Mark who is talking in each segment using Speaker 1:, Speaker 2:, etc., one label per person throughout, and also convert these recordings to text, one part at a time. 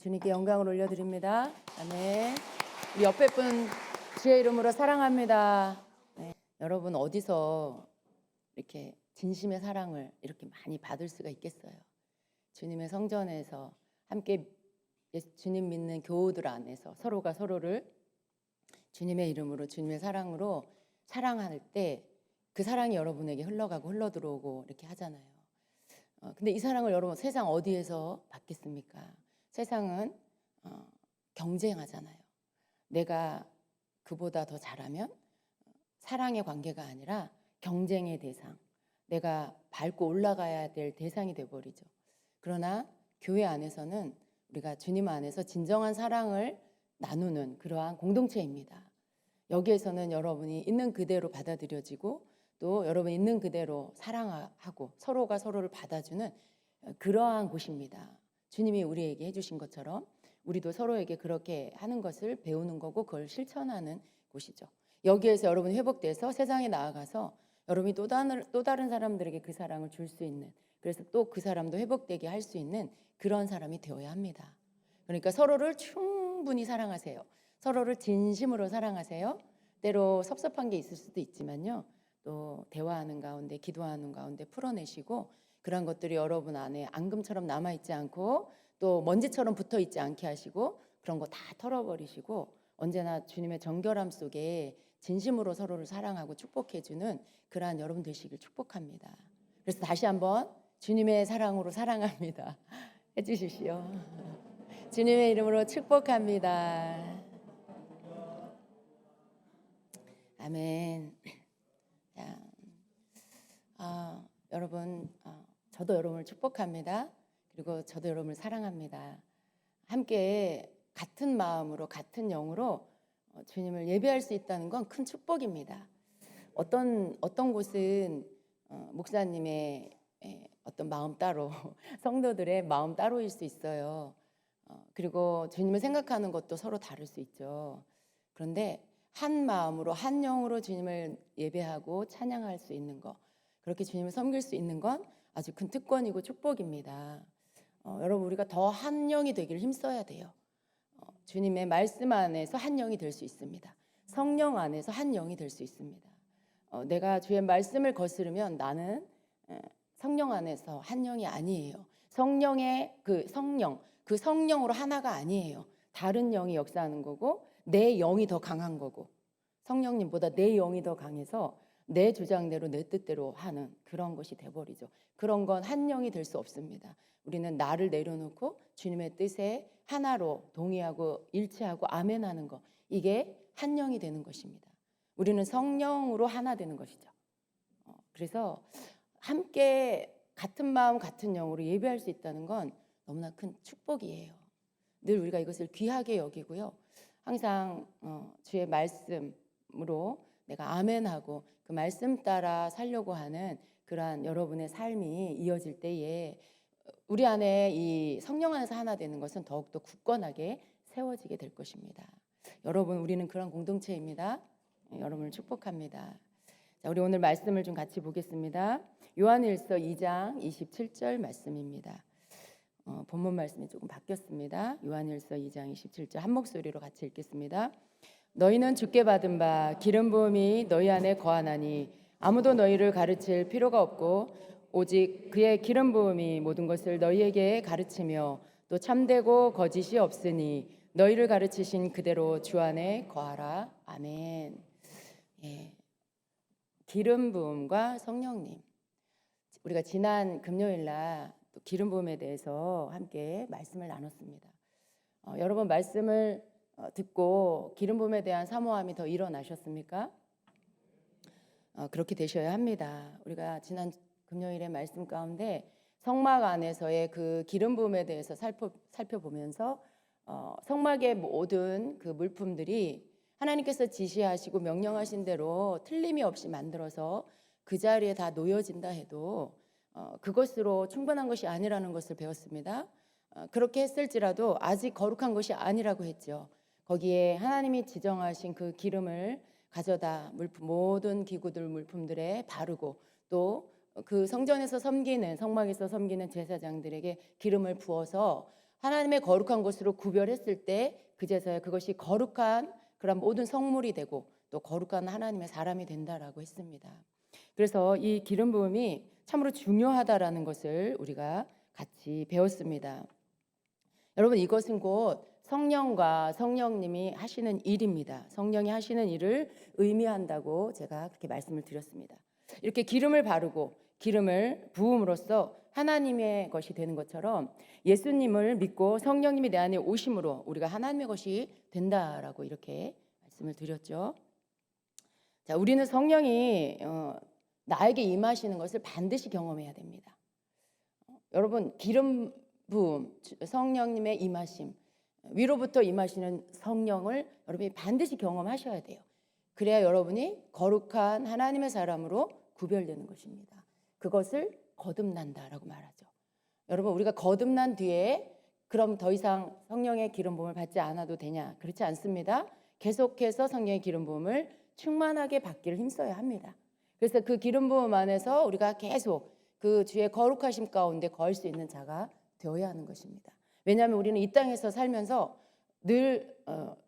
Speaker 1: 주님께 영광을 올려드립니다. 아멘. 우리 옆에 분 주의 이름으로 사랑합니다. 네. 여러분 어디서 이렇게 진심의 사랑을 이렇게 많이 받을 수가 있겠어요? 주님의 성전에서 함께 주님 믿는 교우들 안에서 서로가 서로를 주님의 이름으로 주님의 사랑으로 사랑할 때 그 사랑이 여러분에게 흘러가고 흘러들어오고 이렇게 하잖아요. 근데 이 사랑을 여러분 세상 어디에서 받겠습니까? 세상은 경쟁하잖아요. 내가 그보다 더 잘하면 사랑의 관계가 아니라 경쟁의 대상, 내가 밟고 올라가야 될 대상이 돼버리죠. 그러나 교회 안에서는 우리가 주님 안에서 진정한 사랑을 나누는 그러한 공동체입니다. 여기에서는 여러분이 있는 그대로 받아들여지고 또 여러분 있는 그대로 사랑하고 서로가 서로를 받아주는 그러한 곳입니다. 주님이 우리에게 해주신 것처럼 우리도 서로에게 그렇게 하는 것을 배우는 거고 그걸 실천하는 곳이죠. 여기에서 여러분이 회복돼서 세상에 나아가서 여러분이 또 다른 사람들에게 그 사랑을 줄 수 있는, 그래서 또 그 사람도 회복되게 할 수 있는 그런 사람이 되어야 합니다. 그러니까 서로를 충분히 사랑하세요. 서로를 진심으로 사랑하세요. 때로 섭섭한 게 있을 수도 있지만요, 또 대화하는 가운데 기도하는 가운데 풀어내시고 그런 것들이 여러분 안에 앙금처럼 남아있지 않고 또 먼지처럼 붙어있지 않게 하시고 그런 거 다 털어버리시고 언제나 주님의 정결함 속에 진심으로 서로를 사랑하고 축복해주는 그러한 여러분 되시길 축복합니다. 그래서 다시 한번 주님의 사랑으로 사랑합니다 해주십시오. 주님의 이름으로 축복합니다. 아멘. 여러분, 저도 여러분을 축복합니다. 그리고 저도 여러분을 사랑합니다. 함께 같은 마음으로 같은 영으로 주님을 예배할 수 있다는 건 큰 축복입니다. 어떤 곳은 목사님의 어떤 마음 따로 성도들의 마음 따로일 수 있어요. 그리고 주님을 생각하는 것도 서로 다를 수 있죠. 그런데 한 마음으로 한 영으로 주님을 예배하고 찬양할 수 있는 것, 그렇게 주님을 섬길 수 있는 건 아주 큰 특권이고 축복입니다. 여러분 우리가 더 한 영이 되기를 힘써야 돼요. 주님의 말씀 안에서 한 영이 될 수 있습니다. 성령 안에서 한 영이 될 수 있습니다. 내가 주의 말씀을 거스르면 나는 성령 안에서 한 영이 아니에요. 성령의 그 성령으로 하나가 아니에요. 다른 영이 역사하는 거고 내 영이 더 강한 거고 성령님보다 내 영이 더 강해서 내 주장대로 내 뜻대로 하는 그런 것이 돼버리죠. 그런 건 한 영이 될 수 없습니다. 우리는 나를 내려놓고 주님의 뜻에 하나로 동의하고 일치하고 아멘하는 것, 이게 한 영이 되는 것입니다. 우리는 성령으로 하나 되는 것이죠. 그래서 함께 같은 마음 같은 영으로 예배할 수 있다는 건 너무나 큰 축복이에요. 늘 우리가 이것을 귀하게 여기고요. 항상 주의 말씀으로 내가 아멘하고 그 말씀 따라 살려고 하는 그러한 여러분의 삶이 이어질 때에 우리 안에 이 성령 안에서 하나 되는 것은 더욱더 굳건하게 세워지게 될 것입니다. 여러분 우리는 그런 공동체입니다. 여러분을 축복합니다. 자, 우리 오늘 말씀을 좀 같이 보겠습니다. 요한일서 2장 27절 말씀입니다. 본문 말씀이 조금 바뀌었습니다. 요한일서 2장 27절 한 목소리로 같이 읽겠습니다. 너희는 주께 받은 바 기름 부음이 너희 안에 거하나니 아무도 너희를 가르칠 필요가 없고 오직 그의 기름 부음이 모든 것을 너희에게 가르치며 또 참되고 거짓이 없으니 너희를 가르치신 그대로 주 안에 거하라. 아멘. 예. 기름 부음과 성령님. 우리가 지난 금요일 날 또 기름 부음에 대해서 함께 말씀을 나눴습니다. 여러분 말씀을 듣고 기름 부음에 대한 사모함이 더 일어나셨습니까? 그렇게 되셔야 합니다. 우리가 지난 금요일의 말씀 가운데 성막 안에서의 그 기름 부음에 대해서 살펴보면서 성막의 모든 그 물품들이 하나님께서 지시하시고 명령하신 대로 틀림이 없이 만들어서 그 자리에 다 놓여진다 해도 그것으로 충분한 것이 아니라는 것을 배웠습니다. 그렇게 했을지라도 아직 거룩한 것이 아니라고 했죠. 거기에 하나님이 지정하신 그 기름을 가져다 모든 기구들 물품들에 바르고 또 그 성전에서 섬기는 성막에서 섬기는 제사장들에게 기름을 부어서 하나님의 거룩한 것으로 구별했을 때 그제서야 그것이 거룩한 그런 모든 성물이 되고 또 거룩한 하나님의 사람이 된다라고 했습니다. 그래서 이 기름 부음이 참으로 중요하다라는 것을 우리가 같이 배웠습니다. 여러분, 이것은 곧 성령과 성령님이 하시는 일입니다. 성령이 하시는 일을 의미한다고 제가 그렇게 말씀을 드렸습니다. 이렇게 기름을 바르고 기름을 부음으로써 하나님의 것이 되는 것처럼 예수님을 믿고 성령님이 내 안에 오심으로 우리가 하나님의 것이 된다라고 이렇게 말씀을 드렸죠. 자, 우리는 성령이 나에게 임하시는 것을 반드시 경험해야 됩니다. 여러분, 기름 부음, 성령님의 임하심, 위로부터 임하시는 성령을 여러분이 반드시 경험하셔야 돼요. 그래야 여러분이 거룩한 하나님의 사람으로 구별되는 것입니다. 그것을 거듭난다라고 말하죠. 여러분, 우리가 거듭난 뒤에 그럼 더 이상 성령의 기름 부음을 받지 않아도 되냐? 그렇지 않습니다. 계속해서 성령의 기름 부음을 충만하게 받기를 힘써야 합니다. 그래서 그 기름 부음 안에서 우리가 계속 그 주의 거룩하심 가운데 거할 수 있는 자가 되어야 하는 것입니다. 왜냐하면 우리는 이 땅에서 살면서 늘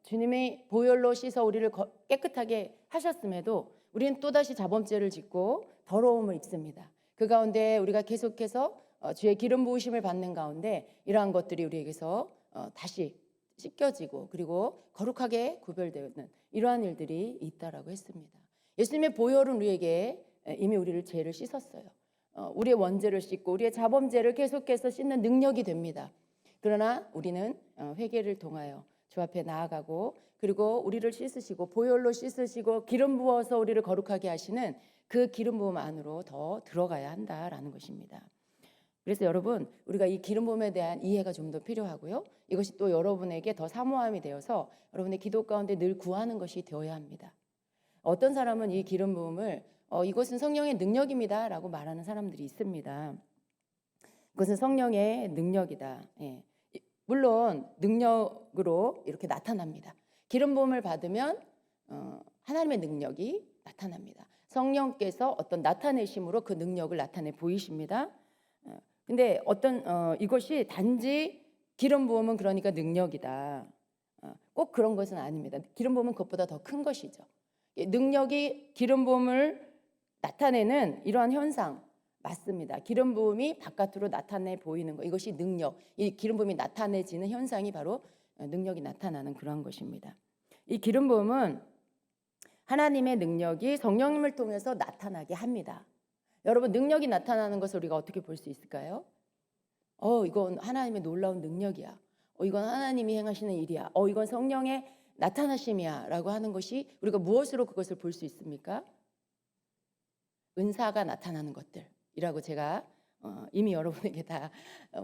Speaker 1: 주님의 보혈로 씻어 우리를 깨끗하게 하셨음에도 우리는 또다시 자범죄를 짓고 더러움을 입습니다. 그 가운데 우리가 계속해서 주의 기름 부으심을 받는 가운데 이러한 것들이 우리에게서 다시 씻겨지고 그리고 거룩하게 구별되는 이러한 일들이 있다라고 했습니다. 예수님의 보혈은 우리에게 이미 우리를 죄를 씻었어요. 우리의 원죄를 씻고 우리의 자범죄를 계속해서 씻는 능력이 됩니다. 그러나 우리는 회개를 통하여 주 앞에 나아가고 그리고 우리를 씻으시고 보혈로 씻으시고 기름 부어서 우리를 거룩하게 하시는 그 기름 부음 안으로 더 들어가야 한다라는 것입니다. 그래서 여러분, 우리가 이 기름 부음에 대한 이해가 좀 더 필요하고요. 이것이 또 여러분에게 더 사모함이 되어서 여러분의 기도 가운데 늘 구하는 것이 되어야 합니다. 어떤 사람은 이 기름 부음을 이것은 성령의 능력입니다 라고 말하는 사람들이 있습니다. 그것은 성령의 능력이다. 예. 물론 능력으로 이렇게 나타납니다. 기름 부음을 받으면 하나님의 능력이 나타납니다. 성령께서 어떤 나타내심으로 그 능력을 나타내 보이십니다. 근데 이것이 단지 기름 부음은 그러니까 능력이다. 꼭 그런 것은 아닙니다. 기름 부음은 그것보다 더 큰 것이죠. 능력이 기름 부음을 나타내는 이러한 현상 맞습니다. 기름 부음이 바깥으로 나타내 보이는 것, 이것이 능력, 이 기름 부음이 나타내지는 현상이 바로 능력이 나타나는 그런 것입니다. 이 기름 부음은 하나님의 능력이 성령님을 통해서 나타나게 합니다. 여러분, 능력이 나타나는 것을 우리가 어떻게 볼 수 있을까요? 이건 하나님의 놀라운 능력이야. 이건 하나님이 행하시는 일이야. 이건 성령의 나타나심이야 라고 하는 것이 우리가 무엇으로 그것을 볼 수 있습니까? 은사가 나타나는 것들이라고 제가 이미 여러분에게 다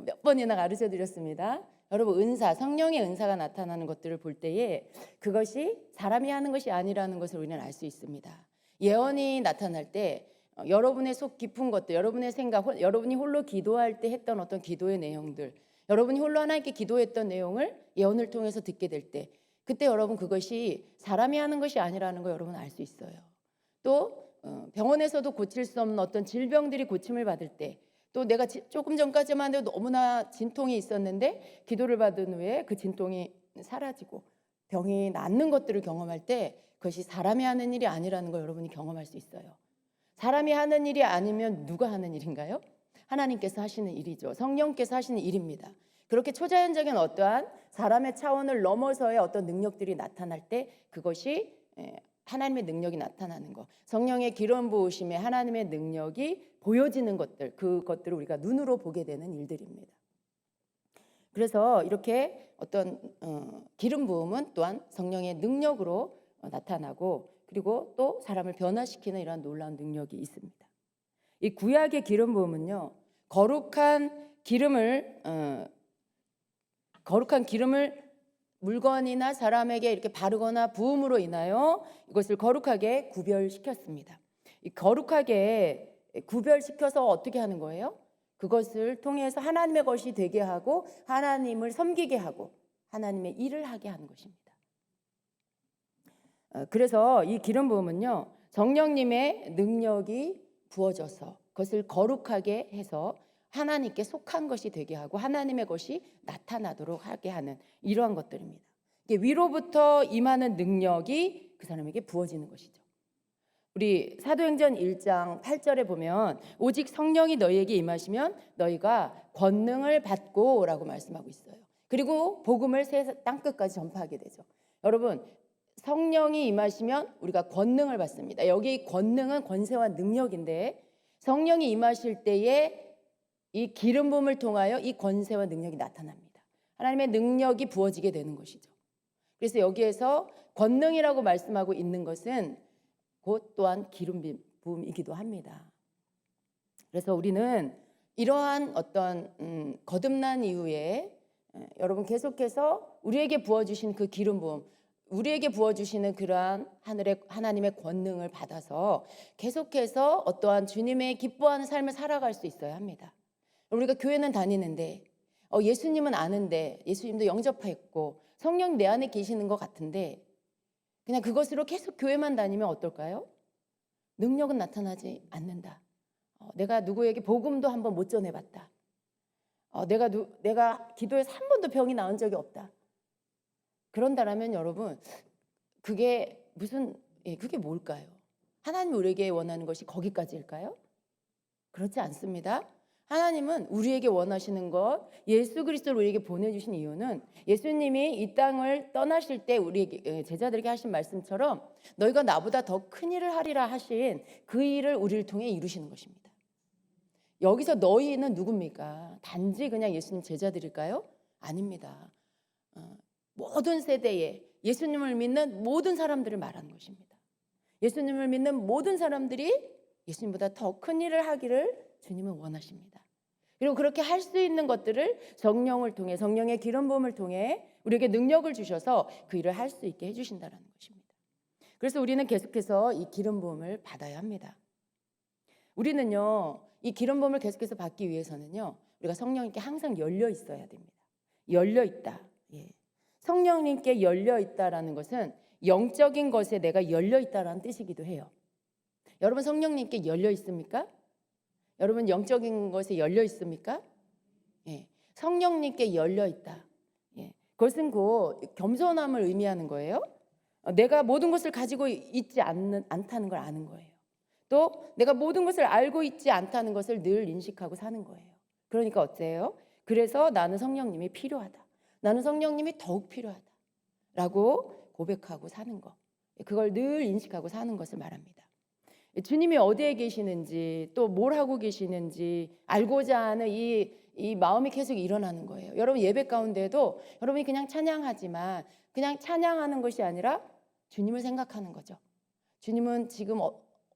Speaker 1: 몇 번이나 가르쳐 드렸습니다. 여러분, 은사, 성령의 은사가 나타나는 것들을 볼 때에 그것이 사람이 하는 것이 아니라는 것을 우리는 알 수 있습니다. 예언이 나타날 때 여러분의 속 깊은 것들, 여러분의 생각, 여러분이 홀로 기도할 때 했던 어떤 기도의 내용들, 여러분이 홀로 하나님께 기도했던 내용을 예언을 통해서 듣게 될 때 그때 여러분 그것이 사람이 하는 것이 아니라는 거 여러분 알 수 있어요. 또 병원에서도 고칠 수 없는 어떤 질병들이 고침을 받을 때 또 내가 조금 전까지만 해도 너무나 진통이 있었는데 기도를 받은 후에 그 진통이 사라지고 병이 낫는 것들을 경험할 때 그것이 사람이 하는 일이 아니라는 걸 여러분이 경험할 수 있어요. 사람이 하는 일이 아니면 누가 하는 일인가요? 하나님께서 하시는 일이죠. 성령께서 하시는 일입니다. 그렇게 초자연적인 어떠한 사람의 차원을 넘어서의 어떤 능력들이 나타날 때 그것이 하나님의 능력이 나타나는 것, 성령의 기름 부으심에 하나님의 능력이 보여지는 것들, 그것들을 우리가 눈으로 보게 되는 일들입니다. 그래서 이렇게 어떤 기름 부음은 또한 성령의 능력으로 나타나고 그리고 또 사람을 변화시키는 이러한 놀라운 능력이 있습니다. 이 구약의 기름 부음은요, 거룩한 기름을 물건이나 사람에게 이렇게 바르거나 부음으로 인하여 이것을 거룩하게 구별시켰습니다. 이 거룩하게 구별시켜서 어떻게 하는 거예요? 그것을 통해서 하나님의 것이 되게 하고 하나님을 섬기게 하고 하나님의 일을 하게 하는 것입니다. 그래서 이 기름 부음은요, 성령님의 능력이 부어져서 그것을 거룩하게 해서 하나님께 속한 것이 되게 하고 하나님의 것이 나타나도록 하게 하는 이러한 것들입니다. 위로부터 임하는 능력이 그 사람에게 부어지는 것이죠. 우리 사도행전 1장 8절에 보면 오직 성령이 너희에게 임하시면 너희가 권능을 받고 라고 말씀하고 있어요. 그리고 복음을 세 땅끝까지 전파하게 되죠. 여러분, 성령이 임하시면 우리가 권능을 받습니다. 여기 권능은 권세와 능력인데 성령이 임하실 때에 이 기름 부음을 통하여 이 권세와 능력이 나타납니다. 하나님의 능력이 부어지게 되는 것이죠. 그래서 여기에서 권능이라고 말씀하고 있는 것은 곧 또한 기름 부음이기도 합니다. 그래서 우리는 이러한 어떤 거듭난 이후에 여러분 계속해서 우리에게 부어주신 그 기름 부음, 우리에게 부어주시는 그러한 하나님의 권능을 받아서 계속해서 어떠한 주님의 기뻐하는 삶을 살아갈 수 있어야 합니다. 우리가 교회는 다니는데 예수님은 아는데 예수님도 영접했고 성령 내 안에 계시는 것 같은데 그냥 그것으로 계속 교회만 다니면 어떨까요? 능력은 나타나지 않는다. 내가 누구에게 복음도 한번 못 전해봤다. 내가 기도해서 한 번도 병이 나은 적이 없다. 그런다라면 여러분 그게 그게 뭘까요? 하나님 우리에게 원하는 것이 거기까지일까요? 그렇지 않습니다. 하나님은 우리에게 원하시는 것, 예수 그리스도를 우리에게 보내주신 이유는 예수님이 이 땅을 떠나실 때 우리 제자들에게 하신 말씀처럼 너희가 나보다 더 큰 일을 하리라 하신 그 일을 우리를 통해 이루시는 것입니다. 여기서 너희는 누굽니까? 단지 그냥 예수님 제자들일까요? 아닙니다. 모든 세대에 예수님을 믿는 모든 사람들을 말하는 것입니다. 예수님을 믿는 모든 사람들이 예수님보다 더 큰 일을 하기를 주님은 원하십니다. 그리고 그렇게 할 수 있는 것들을 성령을 통해 성령의 기름 부음을 통해 우리에게 능력을 주셔서 그 일을 할 수 있게 해주신다는 것입니다. 그래서 우리는 계속해서 이 기름 부음을 받아야 합니다. 우리는요 이 기름 부음을 계속해서 받기 위해서는요 우리가 성령님께 항상 열려 있어야 됩니다. 열려 있다. 성령님께 열려 있다라는 것은 영적인 것에 내가 열려 있다라는 뜻이기도 해요. 여러분 성령님께 열려 있습니까? 여러분 영적인 것에 열려 있습니까? 성령님께 열려 있다. 그것은 곧 겸손함을 의미하는 거예요. 내가 모든 것을 가지고 있지 않다는 걸 아는 거예요. 또 내가 모든 것을 알고 있지 않다는 것을 늘 인식하고 사는 거예요. 그러니까 어째요? 그래서 나는 성령님이 필요하다. 나는 성령님이 더욱 필요하다. 라고 고백하고 사는 것. 그걸 늘 인식하고 사는 것을 말합니다. 주님이 어디에 계시는지 또 뭘 하고 계시는지 알고자 하는 이 마음이 계속 일어나는 거예요. 여러분 예배 가운데도 여러분이 그냥 찬양하지만 그냥 찬양하는 것이 아니라 주님을 생각하는 거죠. 주님은 지금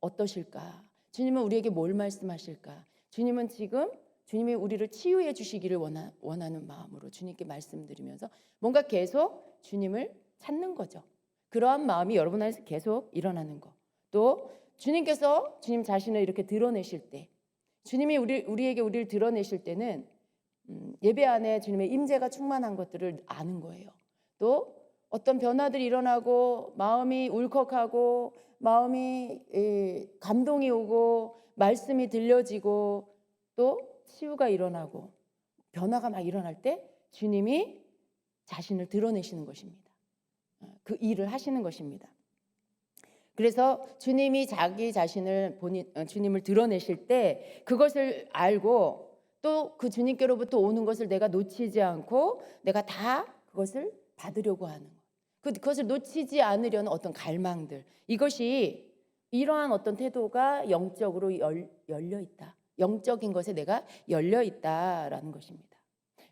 Speaker 1: 어떠실까? 주님은 우리에게 뭘 말씀하실까? 주님은 지금 주님이 우리를 치유해 주시기를 원하는 마음으로 주님께 말씀드리면서 뭔가 계속 주님을 찾는 거죠. 그러한 마음이 여러분 안에서 계속 일어나는 거. 또 주님께서 주님 자신을 이렇게 드러내실 때 주님이 우리를 드러내실 때는 예배 안에 주님의 임재가 충만한 것들을 아는 거예요. 또 어떤 변화들이 일어나고 마음이 울컥하고 마음이 감동이 오고 말씀이 들려지고 또 치유가 일어나고 변화가 막 일어날 때 주님이 자신을 드러내시는 것입니다. 그 일을 하시는 것입니다. 그래서 주님이 자기 자신을 주님을 드러내실 때 그것을 알고 또 그 주님께로부터 오는 것을 내가 놓치지 않고 내가 다 그것을 받으려고 하는 것. 그것을 놓치지 않으려는 어떤 갈망들. 이것이 이러한 어떤 태도가 영적으로 열려 있다. 영적인 것에 내가 열려 있다라는 것입니다.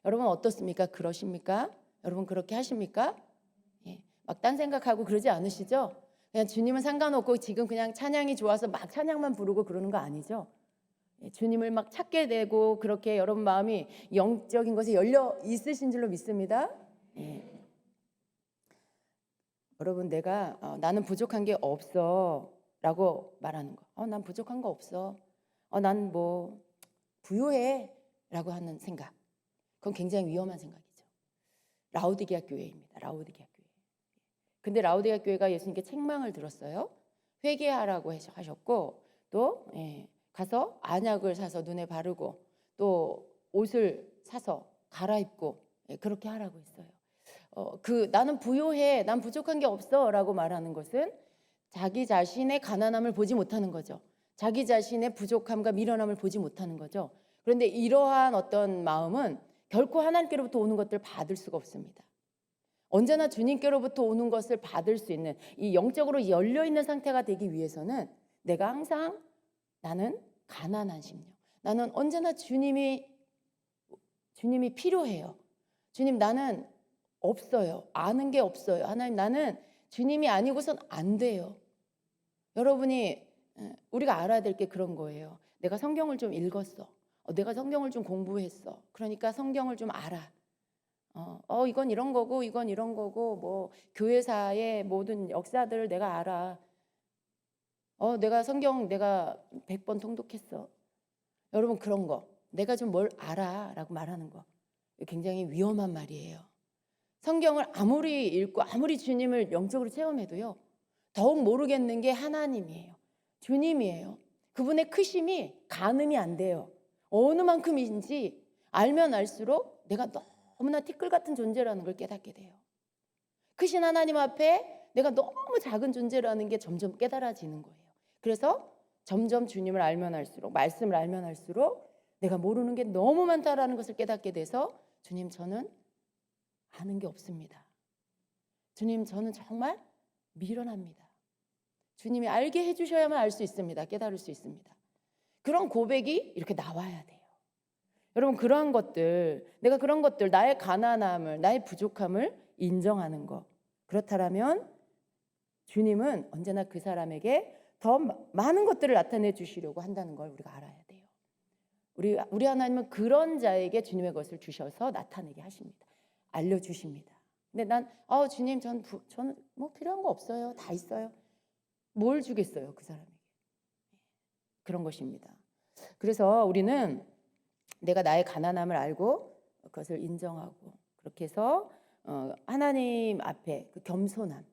Speaker 1: 여러분 어떻습니까? 그러십니까? 여러분 그렇게 하십니까? 막 딴 생각하고 그러지 않으시죠? 그냥 주님은 상관없고 지금 그냥 찬양이 좋아서 막 찬양만 부르고 그러는 거 아니죠? 주님을 막 찾게 되고 그렇게 여러분 마음이 영적인 것에 열려 있으신 줄로 믿습니다. 여러분 내가 나는 부족한 게 없어 라고 말하는 거. 난 부족한 거 없어. 난 뭐 부유해 라고 하는 생각. 그건 굉장히 위험한 생각이죠. 라오디게아 교회입니다. 라오디게아 교회. 근데 라오디게아 교회가 예수님께 책망을 들었어요. 회개하라고 하셨고 또 가서 안약을 사서 눈에 바르고 또 옷을 사서 갈아입고 그렇게 하라고 했어요. 나는 부요해, 난 부족한 게 없어라고 말하는 것은 자기 자신의 가난함을 보지 못하는 거죠. 자기 자신의 부족함과 미련함을 보지 못하는 거죠. 그런데 이러한 어떤 마음은 결코 하나님께로부터 오는 것들을 받을 수가 없습니다. 언제나 주님께로부터 오는 것을 받을 수 있는 이 영적으로 열려있는 상태가 되기 위해서는 내가 항상 나는 가난한 심령, 나는 언제나 주님이 필요해요. 주님, 나는 없어요. 아는 게 없어요. 하나님, 나는 주님이 아니고선 안 돼요. 여러분이 우리가 알아야 될 게 그런 거예요. 내가 성경을 좀 읽었어. 내가 성경을 좀 공부했어. 그러니까 성경을 좀 알아. 이건 이런 거고 이건 이런 거고 뭐 교회사의 모든 역사들을 내가 알아. 내가 성경 내가 100번 통독했어. 여러분, 그런 거 내가 좀 뭘 알아라고 말하는 거 굉장히 위험한 말이에요. 성경을 아무리 읽고 아무리 주님을 영적으로 체험해도요, 더욱 모르겠는 게 하나님이에요. 주님이에요. 그분의 크심이 가늠이 안 돼요. 어느 만큼인지 알면 알수록 내가 너무나 티끌 같은 존재라는 걸 깨닫게 돼요. 크신 하나님 앞에 내가 너무 작은 존재라는 게 점점 깨달아지는 거예요. 그래서 점점 주님을 알면 알수록, 말씀을 알면 알수록 내가 모르는 게 너무 많다라는 것을 깨닫게 돼서, 주님, 저는 아는 게 없습니다. 주님, 저는 정말 미련합니다. 주님이 알게 해주셔야만 알 수 있습니다. 깨달을 수 있습니다. 그런 고백이 이렇게 나와야 돼요. 여러분, 그러한 것들, 내가 그런 것들, 나의 가난함을, 나의 부족함을 인정하는 것, 그렇다면 주님은 언제나 그 사람에게 더 많은 것들을 나타내 주시려고 한다는 걸 우리가 알아야 돼요. 우리 하나님은 그런 자에게 주님의 것을 주셔서 나타내게 하십니다. 알려주십니다. 근데 난 주님, 저는 뭐 필요한 거 없어요. 다 있어요. 뭘 주겠어요, 그 사람에게. 그런 것입니다. 그래서 우리는 내가 나의 가난함을 알고 그것을 인정하고, 그렇게 해서 하나님 앞에 그 겸손함,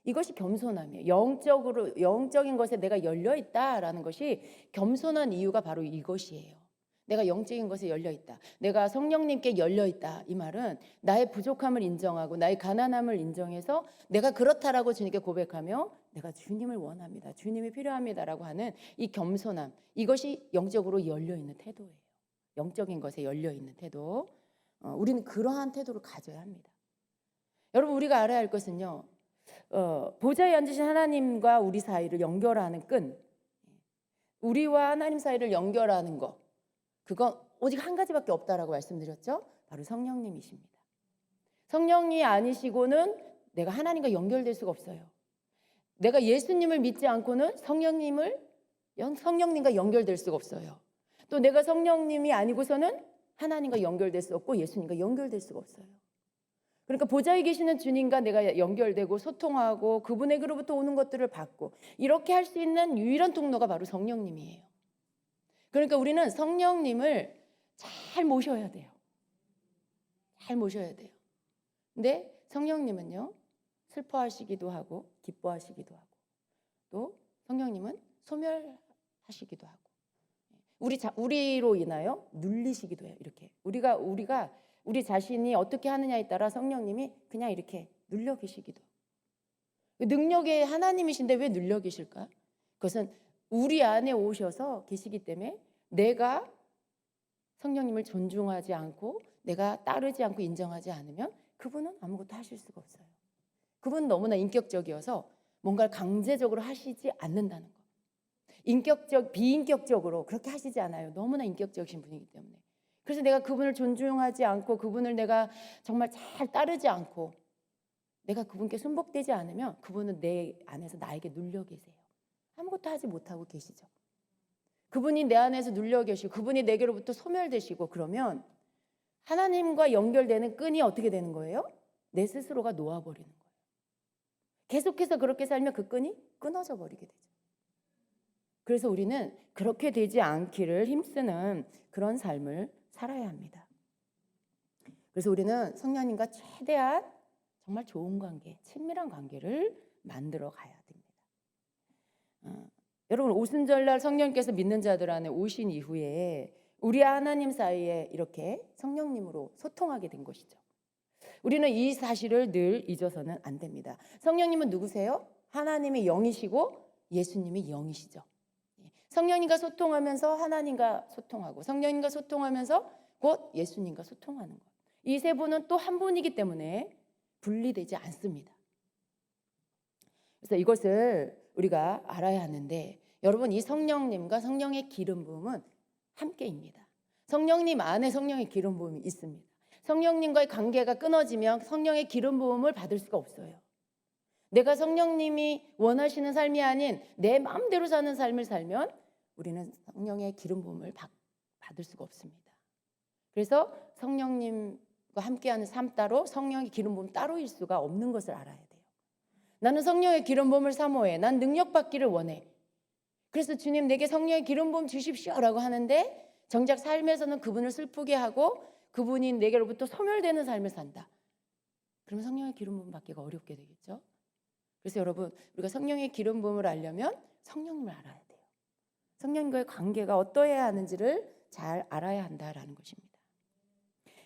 Speaker 1: 이것이 겸손함이에요. 영적인 것에 내가 열려 있다라는 것이 겸손한 이유가 바로 이것이에요. 내가 영적인 것에 열려 있다, 내가 성령님께 열려 있다, 이 말은 나의 부족함을 인정하고 나의 가난함을 인정해서 내가 그렇다라고 주님께 고백하며 내가 주님을 원합니다, 주님이 필요합니다라고 하는 이 겸손함, 이것이 영적으로 열려 있는 태도예요. 영적인 것에 열려 있는 태도, 우리는 그러한 태도를 가져야 합니다. 여러분, 우리가 알아야 할 것은요, 보좌에 앉으신 하나님과 우리 사이를 연결하는 끈, 우리와 하나님 사이를 연결하는 것, 그건 오직 한 가지밖에 없다라고 말씀드렸죠. 바로 성령님이십니다. 성령이 아니시고는 내가 하나님과 연결될 수가 없어요. 내가 예수님을 믿지 않고는 성령님과 연결될 수가 없어요. 또 내가 성령님이 아니고서는 하나님과 연결될 수 없고 예수님과 연결될 수가 없어요. 그러니까 보좌에 계시는 주님과 내가 연결되고 소통하고 그분에게로부터 오는 것들을 받고, 이렇게 할 수 있는 유일한 통로가 바로 성령님이에요. 그러니까 우리는 성령님을 잘 모셔야 돼요. 잘 모셔야 돼요. 근데 성령님은요, 슬퍼하시기도 하고 기뻐하시기도 하고, 또 성령님은 소멸하시기도 하고, 우리로 인하여 눌리시기도 해요. 이렇게 우리가 우리 자신이 어떻게 하느냐에 따라 성령님이 그냥 이렇게 눌려 계시기도 하고. 능력의 하나님이신데 왜 눌려 계실까? 그것은 우리 안에 오셔서 계시기 때문에, 내가 성령님을 존중하지 않고 내가 따르지 않고 인정하지 않으면 그분은 아무것도 하실 수가 없어요. 그분은 너무나 인격적이어서 뭔가를 강제적으로 하시지 않는다는 거. 비인격적으로 그렇게 하시지 않아요. 너무나 인격적이신 분이기 때문에. 그래서 내가 그분을 존중하지 않고 그분을 내가 정말 잘 따르지 않고 내가 그분께 순복되지 않으면 그분은 내 안에서 나에게 눌려 계세요. 아무것도 하지 못하고 계시죠. 그분이 내 안에서 눌려 계시고 그분이 내게로부터 소멸되시고, 그러면 하나님과 연결되는 끈이 어떻게 되는 거예요? 내 스스로가 놓아버리는 거예요. 계속해서 그렇게 살면 그 끈이 끊어져 버리게 되죠. 그래서 우리는 그렇게 되지 않기를 힘쓰는 그런 삶을 살아야 합니다. 그래서 우리는 성령님과 최대한 정말 좋은 관계, 친밀한 관계를 만들어 가야 됩니다. 여러분, 오순절날 성령께서 믿는 자들 안에 오신 이후에 우리 하나님 사이에 이렇게 성령님으로 소통하게 된 것이죠. 우리는 이 사실을 늘 잊어서는 안 됩니다. 성령님은 누구세요? 하나님의 영이시고 예수님이 영이시죠. 성령님과 소통하면서 하나님과 소통하고 성령님과 소통하면서 곧 예수님과 소통하는 것. 이 세 분은 또 한 분이기 때문에 분리되지 않습니다. 그래서 이것을 우리가 알아야 하는데 여러분, 이 성령님과 성령의 기름 부음은 함께입니다. 성령님 안에 성령의 기름 부음이 있습니다. 성령님과의 관계가 끊어지면 성령의 기름 부음을 받을 수가 없어요. 내가 성령님이 원하시는 삶이 아닌 내 마음대로 사는 삶을 살면 우리는 성령의 기름 부음을 받을 수가 없습니다. 그래서 성령님과 함께하는 삶 따로 성령의 기름 부음 따로일 수가 없는 것을 알아야 돼요. 나는 성령의 기름 부음을 사모해. 난 능력 받기를 원해. 그래서 주님 내게 성령의 기름 부음 주십시오라고 하는데 정작 삶에서는 그분을 슬프게 하고 그분이 내게로부터 소멸되는 삶을 산다. 그러면 성령의 기름 부음 받기가 어렵게 되겠죠. 그래서 여러분, 우리가 성령의 기름 부음을 알려면 성령님을 알아야 돼요. 성령님과의 관계가 어떠해야 하는지를 잘 알아야 한다라는 것입니다.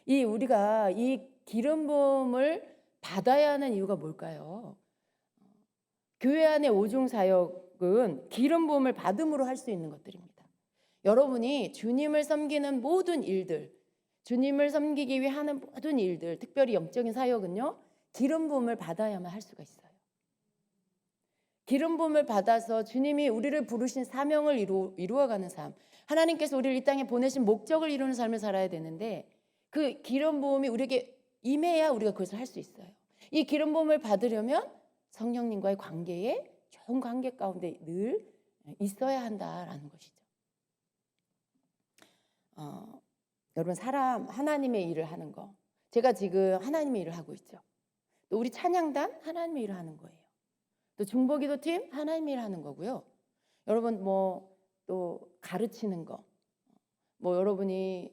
Speaker 1: 우리가 이 기름 부음을 받아야 하는 이유가 뭘까요? 교회 안의 오중 사역은 기름 부음을 받음으로 할 수 있는 것들입니다. 여러분이 주님을 섬기는 모든 일들, 주님을 섬기기 위해 하는 모든 일들, 특별히 영적인 사역은요, 기름 부음을 받아야만 할 수가 있어요. 기름 부음을 받아서 주님이 우리를 부르신 사명을 이루어가는 삶, 하나님께서 우리를 이 땅에 보내신 목적을 이루는 삶을 살아야 되는데 그 기름 부음이 우리에게 임해야 우리가 그것을 할 수 있어요. 이 기름 부음을 받으려면 성령님과의 관계에 좋은 관계 가운데 늘 있어야 한다라는 것이죠. 여러분, 사람 하나님의 일을 하는 거, 제가 지금 하나님의 일을 하고 있죠. 또 우리 찬양단 하나님의 일을 하는 거예요. 또 중보기도팀 하나님의 일을 하는 거고요. 여러분 또 가르치는 거, 여러분이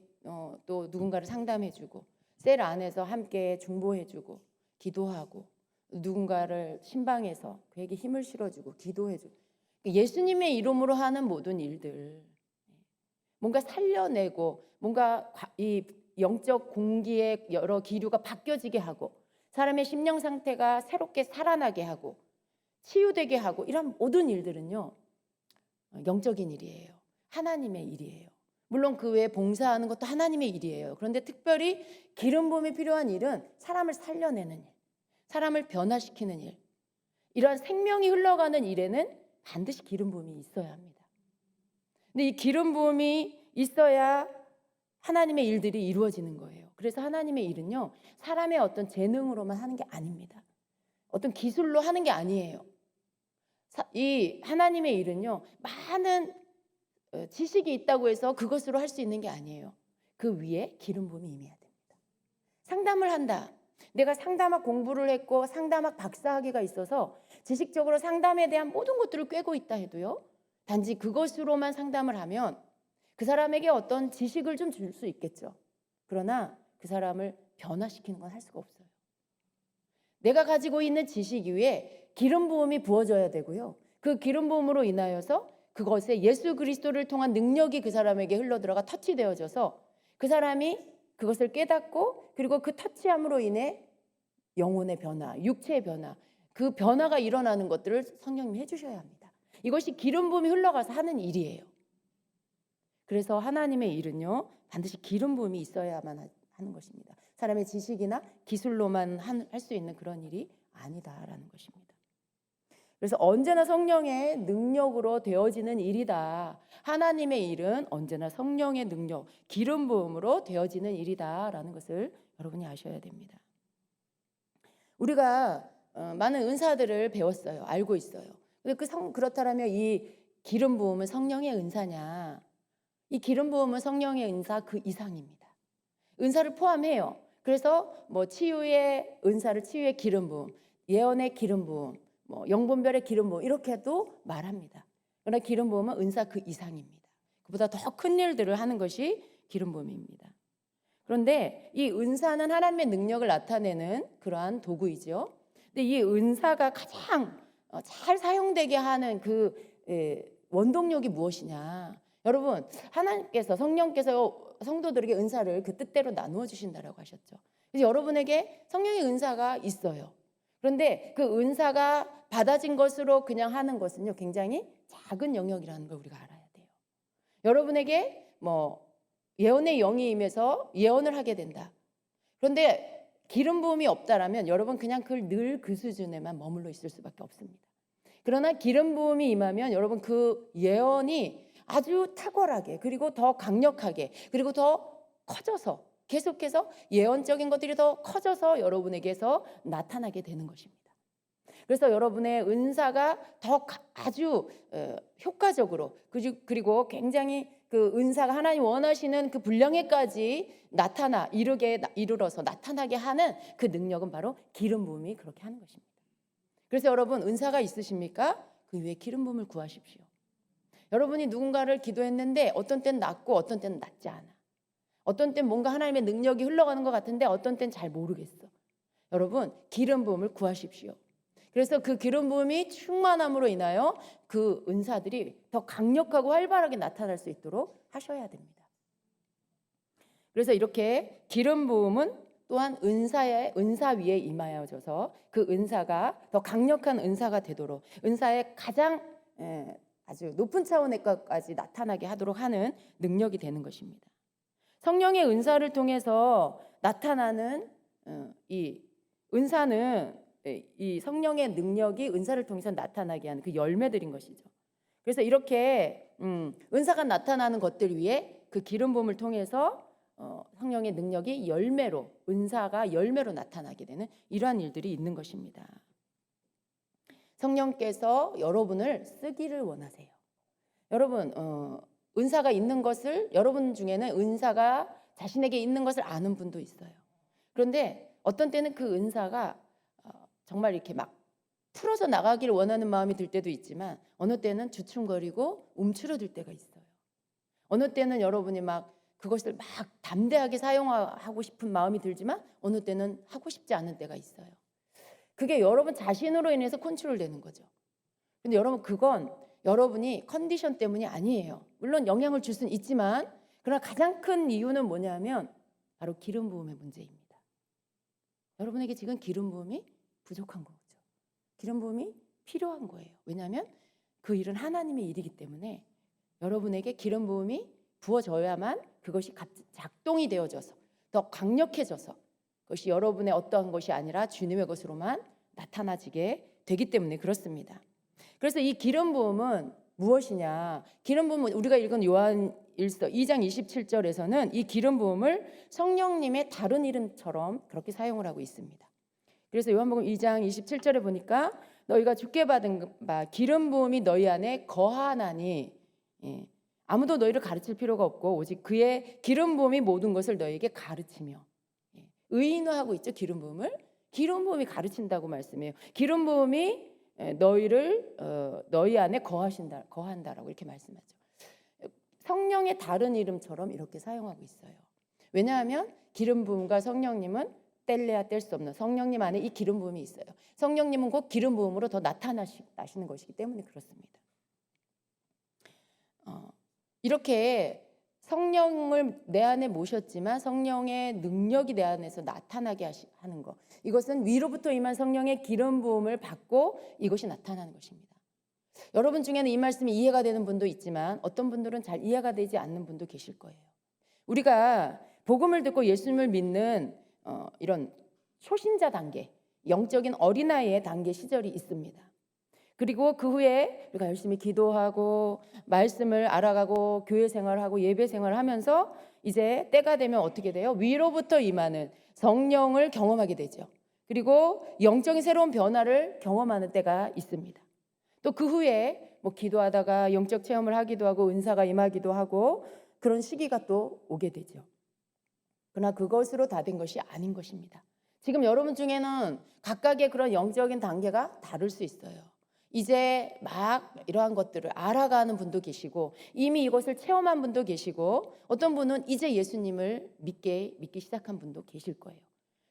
Speaker 1: 또 누군가를 상담해주고 셀 안에서 함께 중보해주고 기도하고 누군가를 신방해서 그에게 힘을 실어주고 기도해주고 예수님의 이름으로 하는 모든 일들, 뭔가 살려내고 뭔가 이 영적 공기의 여러 기류가 바뀌어지게 하고 사람의 심령 상태가 새롭게 살아나게 하고 치유되게 하고 이런 모든 일들은요, 영적인 일이에요. 하나님의 일이에요. 물론 그 외에 봉사하는 것도 하나님의 일이에요. 그런데 특별히 기름 부음이 필요한 일은 사람을 살려내는 일, 사람을 변화시키는 일, 이런 생명이 흘러가는 일에는 반드시 기름 부음이 있어야 합니다. 근데 이 기름 부음이 있어야 하나님의 일들이 이루어지는 거예요. 그래서 하나님의 일은요, 사람의 어떤 재능으로만 하는 게 아닙니다. 어떤 기술로 하는 게 아니에요. 이 하나님의 일은요, 많은 지식이 있다고 해서 그것으로 할 수 있는 게 아니에요. 그 위에 기름 부음이 임해야 됩니다. 상담을 한다. 내가 상담학 공부를 했고 상담학 박사학위가 있어서 지식적으로 상담에 대한 모든 것들을 꿰고 있다 해도요, 단지 그것으로만 상담을 하면 그 사람에게 어떤 지식을 좀 줄 수 있겠죠. 그러나 그 사람을 변화시키는 건 할 수가 없어요. 내가 가지고 있는 지식 위에 기름 부음이 부어져야 되고요. 그 기름 부음으로 인하여서 그것에 예수 그리스도를 통한 능력이 그 사람에게 흘러들어가 터치되어져서 그 사람이 그것을 깨닫고 그리고 그 터치함으로 인해 영혼의 변화, 육체의 변화, 그 변화가 일어나는 것들을 성령님이 해주셔야 합니다. 이것이 기름 부음이 흘러가서 하는 일이에요. 그래서 하나님의 일은요, 반드시 기름 부음이 있어야만 하는 것입니다. 사람의 지식이나 기술로만 할 수 있는 그런 일이 아니다라는 것입니다. 그래서 언제나 성령의 능력으로 되어지는 일이다. 하나님의 일은 언제나 성령의 능력, 기름 부음으로 되어지는 일이다라는 것을 여러분이 아셔야 됩니다. 우리가 많은 은사들을 배웠어요. 알고 있어요. 근데 그렇다면 이 기름 부음은 성령의 은사냐? 이 기름 부음은 성령의 은사 그 이상입니다. 은사를 포함해요. 그래서 치유의 은사를 치유의 기름 부음, 예언의 기름 부음, 영분별의 기름 부음 이렇게도 말합니다. 그러나 기름 부음은 은사 그 이상입니다. 그보다 더 큰 일들을 하는 것이 기름 부음입니다. 그런데 이 은사는 하나님의 능력을 나타내는 그러한 도구이죠. 근데 이 은사가 가장 잘 사용되게 하는 그 원동력이 무엇이냐? 여러분, 하나님께서 성령께서 성도들에게 은사를 그 뜻대로 나누어 주신다라고 하셨죠. 그래서 여러분에게 성령의 은사가 있어요. 그런데 그 은사가 받아진 것으로 그냥 하는 것은요, 굉장히 작은 영역이라는 걸 우리가 알아야 돼요. 여러분에게 예언의 영이 임해서 예언을 하게 된다. 그런데 기름 부음이 없다라면 여러분 그냥 늘 그 수준에만 머물러 있을 수밖에 없습니다. 그러나 기름 부음이 임하면 여러분 그 예언이 아주 탁월하게, 그리고 더 강력하게, 그리고 더 커져서, 계속해서 예언적인 것들이 더 커져서 여러분에게서 나타나게 되는 것입니다. 그래서 여러분의 은사가 더 아주 효과적으로, 그리고 굉장히 그 은사가 하나님 원하시는 그 분량에까지 이르러서 나타나게 하는 그 능력은 바로 기름 부음이 그렇게 하는 것입니다. 그래서 여러분, 은사가 있으십니까? 그 위에 기름 부음을 구하십시오. 여러분이 누군가를 기도했는데 어떤 때는 낫고 어떤 때는 낫지 않아. 어떤 때는 뭔가 하나님의 능력이 흘러가는 것 같은데 어떤 때는 잘 모르겠어. 여러분, 기름 부음을 구하십시오. 그래서 그 기름 부음이 충만함으로 인하여 그 은사들이 더 강력하고 활발하게 나타날 수 있도록 하셔야 됩니다. 그래서 이렇게 기름 부음은 또한 은사 위에 임하여져서 그 은사가 더 강력한 은사가 되도록, 은사의 가장 아주 높은 차원에까지 나타나게 하도록 하는 능력이 되는 것입니다. 성령의 은사를 통해서 나타나는 이 은사는 이 성령의 능력이 은사를 통해서 나타나게 하는 그 열매들인 것이죠. 그래서 이렇게 은사가 나타나는 것들 위에 그 기름 부음을 통해서 성령의 능력이 은사가 열매로 나타나게 되는 이러한 일들이 있는 것입니다. 성령께서 여러분을 쓰기를 원하세요. 여러분, 은사가 있는 것을, 여러분 중에는 은사가 자신에게 있는 것을 아는 분도 있어요. 그런데 어떤 때는 그 은사가 정말 이렇게 막 풀어서 나가기를 원하는 마음이 들 때도 있지만, 어느 때는 주춤거리고 움츠러들 때가 있어요. 어느 때는 여러분이 막 그것을 막 담대하게 사용하고 싶은 마음이 들지만 어느 때는 하고 싶지 않은 때가 있어요. 그게 여러분 자신으로 인해서 컨트롤되는 거죠. 근데 여러분, 그건 여러분이 컨디션 때문이 아니에요. 물론 영향을 줄 수는 있지만, 그러나 가장 큰 이유는 뭐냐면 바로 기름 부음의 문제입니다. 여러분에게 지금 기름 부음이 부족한 거죠. 기름 부음이 필요한 거예요. 왜냐하면 그 일은 하나님의 일이기 때문에 여러분에게 기름 부음이 부어져야만 그것이 작동이 되어져서 더 강력해져서 그것이 여러분의 어떠한 것이 아니라 주님의 것으로만 나타나지게 되기 때문에 그렇습니다. 그래서 이 기름 부음은 무엇이냐? 기름 부음은 우리가 읽은 요한일서 2장 27절에서는 이 기름 부음을 성령님의 다른 이름처럼 그렇게 사용을 하고 있습니다. 그래서 요한복음 2장 27절에 보니까 너희가 주께 받은 바 기름 부음이 너희 안에 거하나니, 아무도 너희를 가르칠 필요가 없고 오직 그의 기름 부음이 모든 것을 너희에게 가르치며, 의인화하고 있죠. 기름 부음이 가르친다고 말씀해요. 기름 부음이 너희 안에 거한다라고 이렇게 말씀하죠. 성령의 다른 이름처럼 이렇게 사용하고 있어요. 왜냐하면 기름 부음과 성령님은 뗄래야 뗄 수 없는, 성령님 안에 이 기름 부음이 있어요. 성령님은 곧 기름 부음으로 더 나타나시는 것이기 때문에 그렇습니다. 이렇게 성령을 내 안에 모셨지만 성령의 능력이 내 안에서 나타나게 하는 것, 이것은 위로부터 임한 성령의 기름 부음을 받고 이것이 나타나는 것입니다. 여러분 중에는 이 말씀이 이해가 되는 분도 있지만 어떤 분들은 잘 이해가 되지 않는 분도 계실 거예요. 우리가 복음을 듣고 예수님을 믿는 이런 초신자 단계, 영적인 어린아이의 단계 시절이 있습니다. 그리고 그 후에 우리가 열심히 기도하고 말씀을 알아가고 교회 생활하고 예배 생활을 하면서 이제 때가 되면 어떻게 돼요? 위로부터 임하는 성령을 경험하게 되죠. 그리고 영적인 새로운 변화를 경험하는 때가 있습니다. 또 그 후에 기도하다가 영적 체험을 하기도 하고 은사가 임하기도 하고 그런 시기가 또 오게 되죠. 그러나 그것으로 다 된 것이 아닌 것입니다. 지금 여러분 중에는 각각의 그런 영적인 단계가 다를 수 있어요. 이제 막 이러한 것들을 알아가는 분도 계시고 이미 이것을 체험한 분도 계시고 어떤 분은 이제 예수님을 믿기 시작한 분도 계실 거예요.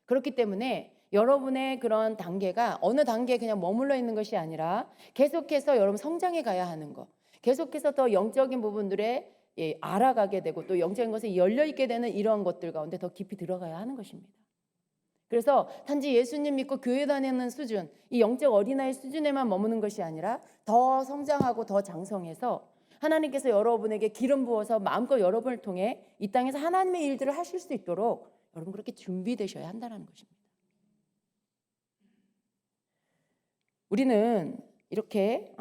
Speaker 1: 그렇기 때문에 여러분의 그런 단계가 어느 단계에 그냥 머물러 있는 것이 아니라 계속해서 여러분 성장해 가야 하는 것, 계속해서 더 영적인 부분들에 알아가게 되고 또 영적인 것에 열려 있게 되는 이러한 것들 가운데 더 깊이 들어가야 하는 것입니다. 그래서 단지 예수님 믿고 교회 다니는 수준, 이 영적 어린아이 수준에만 머무는 것이 아니라 더 성장하고 더 장성해서 하나님께서 여러분에게 기름 부어서 마음껏 여러분을 통해 이 땅에서 하나님의 일들을 하실 수 있도록 여러분 그렇게 준비되셔야 한다는 것입니다. 우리는 이렇게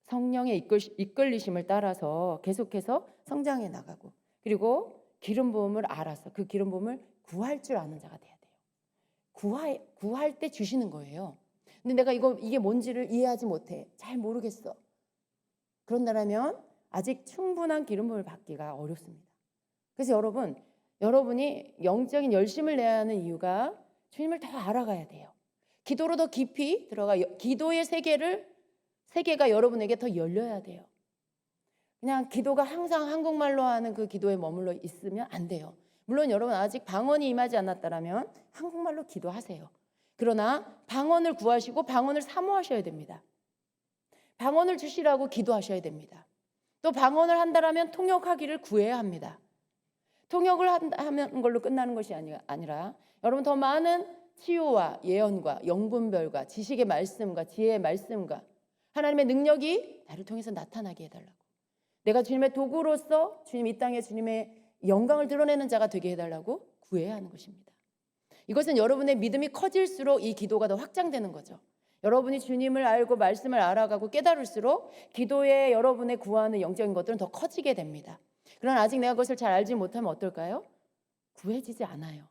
Speaker 1: 성령의 이끌리심을 따라서 계속해서 성장해 나가고, 그리고 기름 부음을 알아서 그 기름 부음을 구할 줄 아는 자가 돼야 돼요. 구할 때 주시는 거예요. 근데 내가 이게 뭔지를 이해하지 못해, 잘 모르겠어, 그런다면 아직 충분한 기름 부음을 받기가 어렵습니다. 그래서 여러분이 영적인 열심을 내야 하는 이유가 주님을 더 알아가야 돼요. 기도로 더 깊이 들어가 기도의 세계가 여러분에게 더 열려야 돼요. 그냥 기도가 항상 한국말로 하는 그 기도에 머물러 있으면 안 돼요. 물론 여러분 아직 방언이 임하지 않았다면 한국말로 기도하세요. 그러나 방언을 구하시고 방언을 사모하셔야 됩니다. 방언을 주시라고 기도하셔야 됩니다. 또 방언을 한다라면 통역하기를 구해야 합니다. 통역을 하는 걸로 끝나는 것이 아니라 여러분 더 많은 치유와 예언과 영분별과 지식의 말씀과 지혜의 말씀과 하나님의 능력이 나를 통해서 나타나게 해달라고, 내가 주님의 도구로서 주님 이 땅에 주님의 영광을 드러내는 자가 되게 해달라고 구해야 하는 것입니다. 이것은 여러분의 믿음이 커질수록 이 기도가 더 확장되는 거죠. 여러분이 주님을 알고 말씀을 알아가고 깨달을수록 기도에 여러분의 구하는 영적인 것들은 더 커지게 됩니다. 그러나 아직 내가 그것을 잘 알지 못하면 어떨까요? 구해지지 않아요.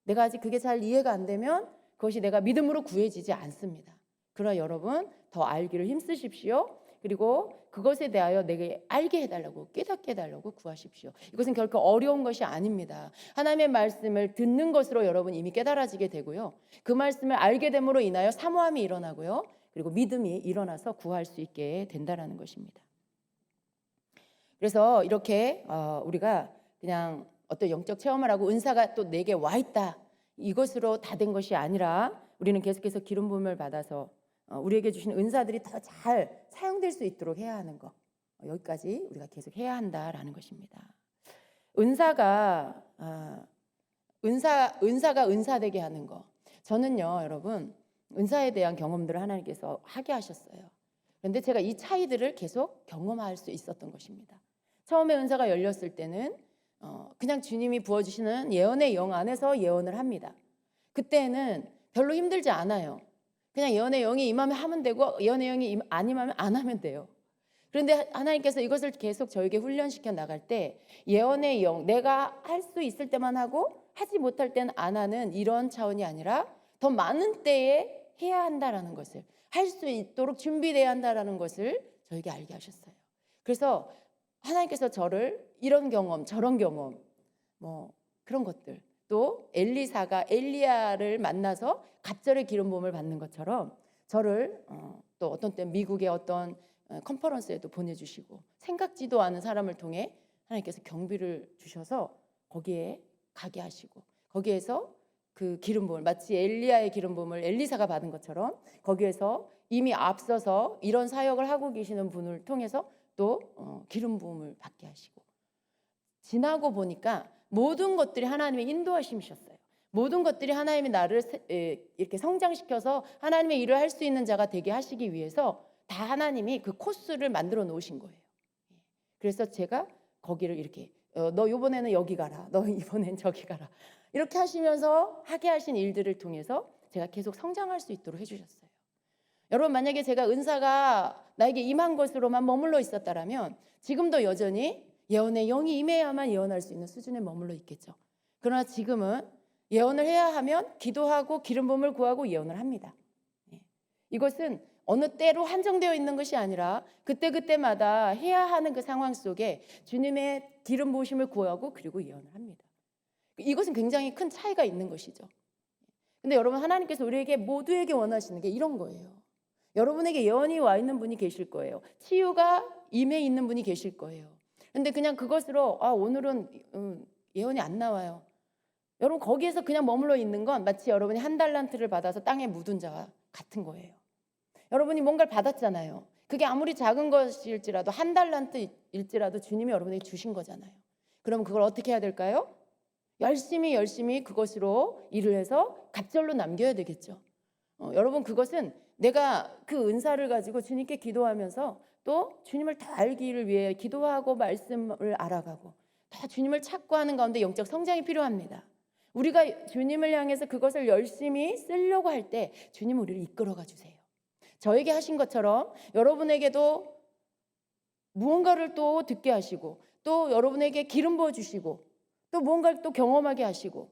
Speaker 1: 내가 아직 그게 잘 이해가 안 되면 그것이 내가 믿음으로 구해지지 않습니다. 그러나 여러분 더 알기를 힘쓰십시오. 그리고 그것에 대하여 내게 알게 해달라고, 깨닫게 해달라고 구하십시오. 이것은 결코 어려운 것이 아닙니다. 하나님의 말씀을 듣는 것으로 여러분 이미 깨달아지게 되고요, 그 말씀을 알게 됨으로 인하여 사모함이 일어나고요, 그리고 믿음이 일어나서 구할 수 있게 된다라는 것입니다. 그래서 이렇게 우리가 그냥 어떤 영적 체험을 하고 은사가 또 내게 와 있다, 이것으로 다 된 것이 아니라 우리는 계속해서 기름 부음을 받아서 우리에게 주신 은사들이 더 잘 사용될 수 있도록 해야 하는 것, 여기까지 우리가 계속 해야 한다라는 것입니다. 은사가 은사되게 하는 것, 저는요 여러분 은사에 대한 경험들을 하나님께서 하게 하셨어요. 그런데 제가 이 차이들을 계속 경험할 수 있었던 것입니다. 처음에 은사가 열렸을 때는 그냥 주님이 부어주시는 예언의 영 안에서 예언을 합니다. 그때는 별로 힘들지 않아요. 그냥 예언의 영이 임하면 하면 되고 예언의 영이 안 임하면 안 하면 돼요. 그런데 하나님께서 이것을 계속 저에게 훈련시켜 나갈 때 예언의 영, 내가 할 수 있을 때만 하고 하지 못할 때는 안 하는 이런 차원이 아니라 더 많은 때에 해야 한다라는 것을, 할 수 있도록 준비돼야 한다라는 것을 저에게 알게 하셨어요. 그래서 하나님께서 저를 이런 경험 저런 경험 그런 것들, 또 엘리사가 엘리야를 만나서 갑절의 기름 부음을 받는 것처럼 저를 또 어떤 때 미국의 어떤 컨퍼런스에도 보내주시고 생각지도 않은 사람을 통해 하나님께서 경비를 주셔서 거기에 가게 하시고, 거기에서 그 기름 부음을 마치 엘리야의 기름 부음을 엘리사가 받은 것처럼 거기에서 이미 앞서서 이런 사역을 하고 계시는 분을 통해서 또 기름 부음을 받게 하시고, 지나고 보니까 모든 것들이 하나님의 인도하심이셨어요. 모든 것들이 하나님이 나를 이렇게 성장시켜서 하나님의 일을 할 수 있는 자가 되게 하시기 위해서 다 하나님이 그 코스를 만들어 놓으신 거예요. 그래서 제가 거기를 이렇게 너 이번에는 여기 가라, 너 이번엔 저기 가라, 이렇게 하시면서 하게 하신 일들을 통해서 제가 계속 성장할 수 있도록 해주셨어요. 여러분 만약에 제가 은사가 나에게 임한 것으로만 머물러 있었다면 지금도 여전히 예언의 영이 임해야만 예언할 수 있는 수준에 머물러 있겠죠. 그러나 지금은 예언을 해야 하면 기도하고 기름 부음을 구하고 예언을 합니다. 이것은 어느 때로 한정되어 있는 것이 아니라 그때그때마다 해야 하는 그 상황 속에 주님의 기름 부으심을 구하고 그리고 예언을 합니다. 이것은 굉장히 큰 차이가 있는 것이죠. 근데 여러분 하나님께서 우리에게 모두에게 원하시는 게 이런 거예요. 여러분에게 예언이 와 있는 분이 계실 거예요. 치유가 임해 있는 분이 계실 거예요. 근데 그냥 그것으로 오늘은 예언이 안 나와요. 여러분 거기에서 그냥 머물러 있는 건 마치 여러분이 한 달란트를 받아서 땅에 묻은 자와 같은 거예요. 여러분이 뭔가를 받았잖아요. 그게 아무리 작은 것일지라도 한 달란트일지라도 주님이 여러분에게 주신 거잖아요. 그럼 그걸 어떻게 해야 될까요? 열심히 그것으로 일을 해서 갑절로 남겨야 되겠죠. 여러분, 그것은 내가 그 은사를 가지고 주님께 기도하면서 또 주님을 더 알기를 위해 기도하고 말씀을 알아가고 더 주님을 찾고 하는 가운데 영적 성장이 필요합니다. 우리가 주님을 향해서 그것을 열심히 쓰려고 할 때 주님은 우리를 이끌어가 주세요. 저에게 하신 것처럼 여러분에게도 무언가를 또 듣게 하시고 또 여러분에게 기름 부어주시고 또 무언가를 또 경험하게 하시고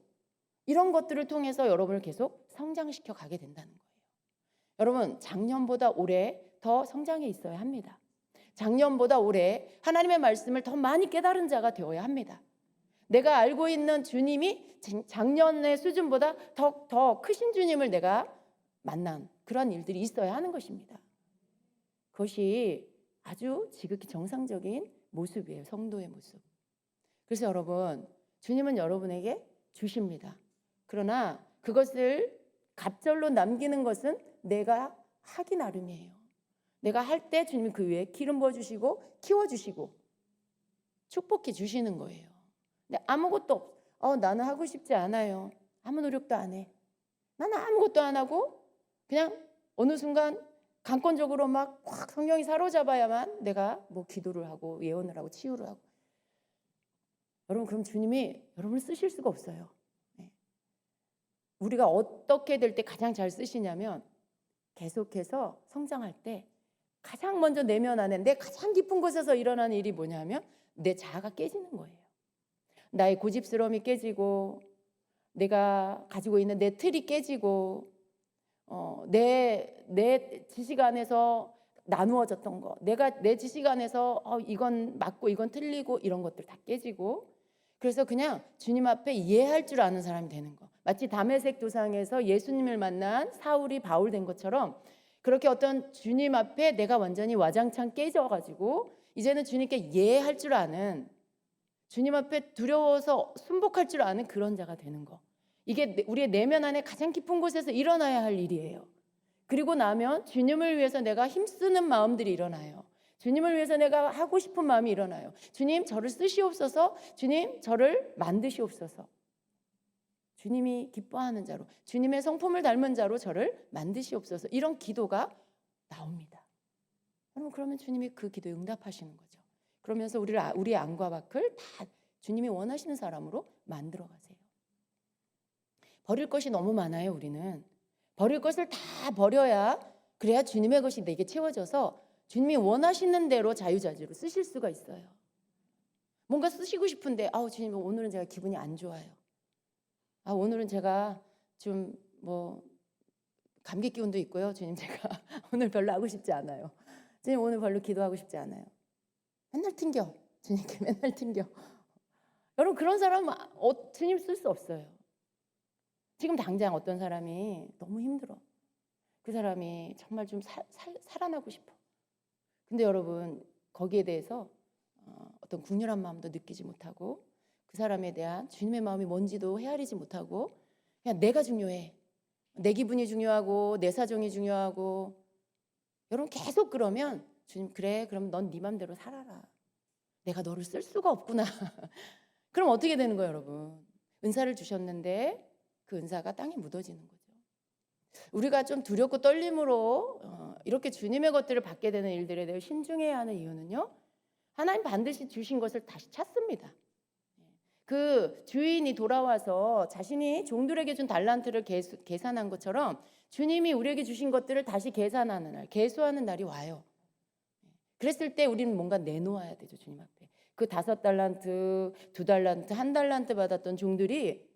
Speaker 1: 이런 것들을 통해서 여러분을 계속 성장시켜 가게 된다는 거예요. 여러분, 작년보다 올해 더 성장해 있어야 합니다. 작년보다 올해 하나님의 말씀을 더 많이 깨달은 자가 되어야 합니다. 내가 알고 있는 주님이 작년의 수준보다 더 크신 주님을 내가 만난 그런 일들이 있어야 하는 것입니다. 그것이 아주 지극히 정상적인 모습이에요. 성도의 모습. 그래서 여러분, 주님은 여러분에게 주십니다. 그러나 그것을 갑절로 남기는 것은 내가 하기 나름이에요. 내가 할 때 주님이 그 위에 기름 부어주시고 키워주시고 축복해 주시는 거예요. 근데 아무것도 나는 하고 싶지 않아요. 아무 노력도 안 해. 나는 아무것도 안 하고 그냥 어느 순간 강권적으로 막 확 성령이 사로잡아야만 내가 뭐 기도를 하고 예언을 하고 치유를 하고. 여러분, 그럼 주님이 여러분을 쓰실 수가 없어요. 우리가 어떻게 될 때 가장 잘 쓰시냐면 계속해서 성장할 때 가장 먼저 내면 안에 내 가장 깊은 곳에서 일어나는 일이 뭐냐면 내 자아가 깨지는 거예요. 나의 고집스러움이 깨지고 내가 가지고 있는 내 틀이 깨지고 내 지식 안에서 나누어졌던 거, 내가 내 지식 안에서 이건 맞고 이건 틀리고 이런 것들 다 깨지고 그래서 그냥 주님 앞에 이해할 줄 아는 사람이 되는 거. 마치 다메섹 도상에서 예수님을 만난 사울이 바울 된 것처럼 그렇게 어떤 주님 앞에 내가 완전히 와장창 깨져가지고 이제는 주님께 이해할 줄 아는 주님 앞에 두려워서 순복할 줄 아는 그런 자가 되는 거. 이게 우리의 내면 안에 가장 깊은 곳에서 일어나야 할 일이에요. 그리고 나면 주님을 위해서 내가 힘쓰는 마음들이 일어나요. 주님을 위해서 내가 하고 싶은 마음이 일어나요. 주님, 저를 쓰시옵소서. 주님, 저를 만드시옵소서. 주님이 기뻐하는 자로, 주님의 성품을 닮은 자로 저를 만드시옵소서. 이런 기도가 나옵니다. 여러분, 그러면 주님이 그 기도에 응답하시는 거죠. 그러면서 우리의 안과 밖을 다 주님이 원하시는 사람으로 만들어 가세요. 버릴 것이 너무 많아요. 우리는 버릴 것을 다 버려야 그래야 주님의 것이 내게 채워져서 주님이 원하시는 대로 자유자재로 쓰실 수가 있어요. 뭔가 쓰시고 싶은데 주님, 오늘은 제가 기분이 안 좋아요. 오늘은 제가 좀 감기 기운도 있고요. 주님, 제가 오늘 별로 하고 싶지 않아요. 주님, 오늘 별로 기도하고 싶지 않아요. 맨날 튕겨. 주님께 맨날 튕겨. 여러분, 그런 사람은 주님 쓸 수 없어요. 지금 당장 어떤 사람이 너무 힘들어. 그 사람이 정말 좀 살아나고 싶어. 근데 여러분, 거기에 대해서 어떤 국률한 마음도 느끼지 못하고 그 사람에 대한 주님의 마음이 뭔지도 헤아리지 못하고 그냥 내가 중요해. 내 기분이 중요하고 내 사정이 중요하고 여러분 계속 그러면 주님, 그래, 그럼 넌 네 맘대로 살아라. 내가 너를 쓸 수가 없구나. 그럼 어떻게 되는 거예요, 여러분? 은사를 주셨는데 그 은사가 땅에 묻어지는 거죠. 우리가 좀 두렵고 떨림으로 이렇게 주님의 것들을 받게 되는 일들에 대해 신중해야 하는 이유는요, 하나님 반드시 주신 것을 다시 찾습니다. 그 주인이 돌아와서 자신이 종들에게 준 달란트를 계산한 것처럼 주님이 우리에게 주신 것들을 다시 계산하는 날, 계수하는 날이 와요. 그랬을 때 우리는 뭔가 내놓아야 되죠, 주님 앞에. 그 5달란트, 2달란트, 1달란트 받았던 종들이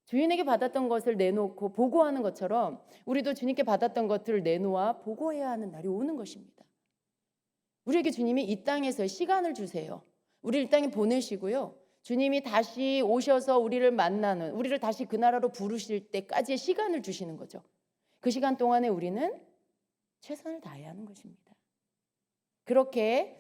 Speaker 1: 주인에게 받았던 것을 내놓고 보고하는 것처럼 우리도 주님께 받았던 것들을 내놓아 보고해야 하는 날이 오는 것입니다. 우리에게 주님이 이 땅에서 시간을 주세요. 우리를 이 땅에 보내시고요. 주님이 다시 오셔서 우리를 만나는, 우리를 다시 그 나라로 부르실 때까지의 시간을 주시는 거죠. 그 시간 동안에 우리는 최선을 다해야 하는 것입니다. 그렇게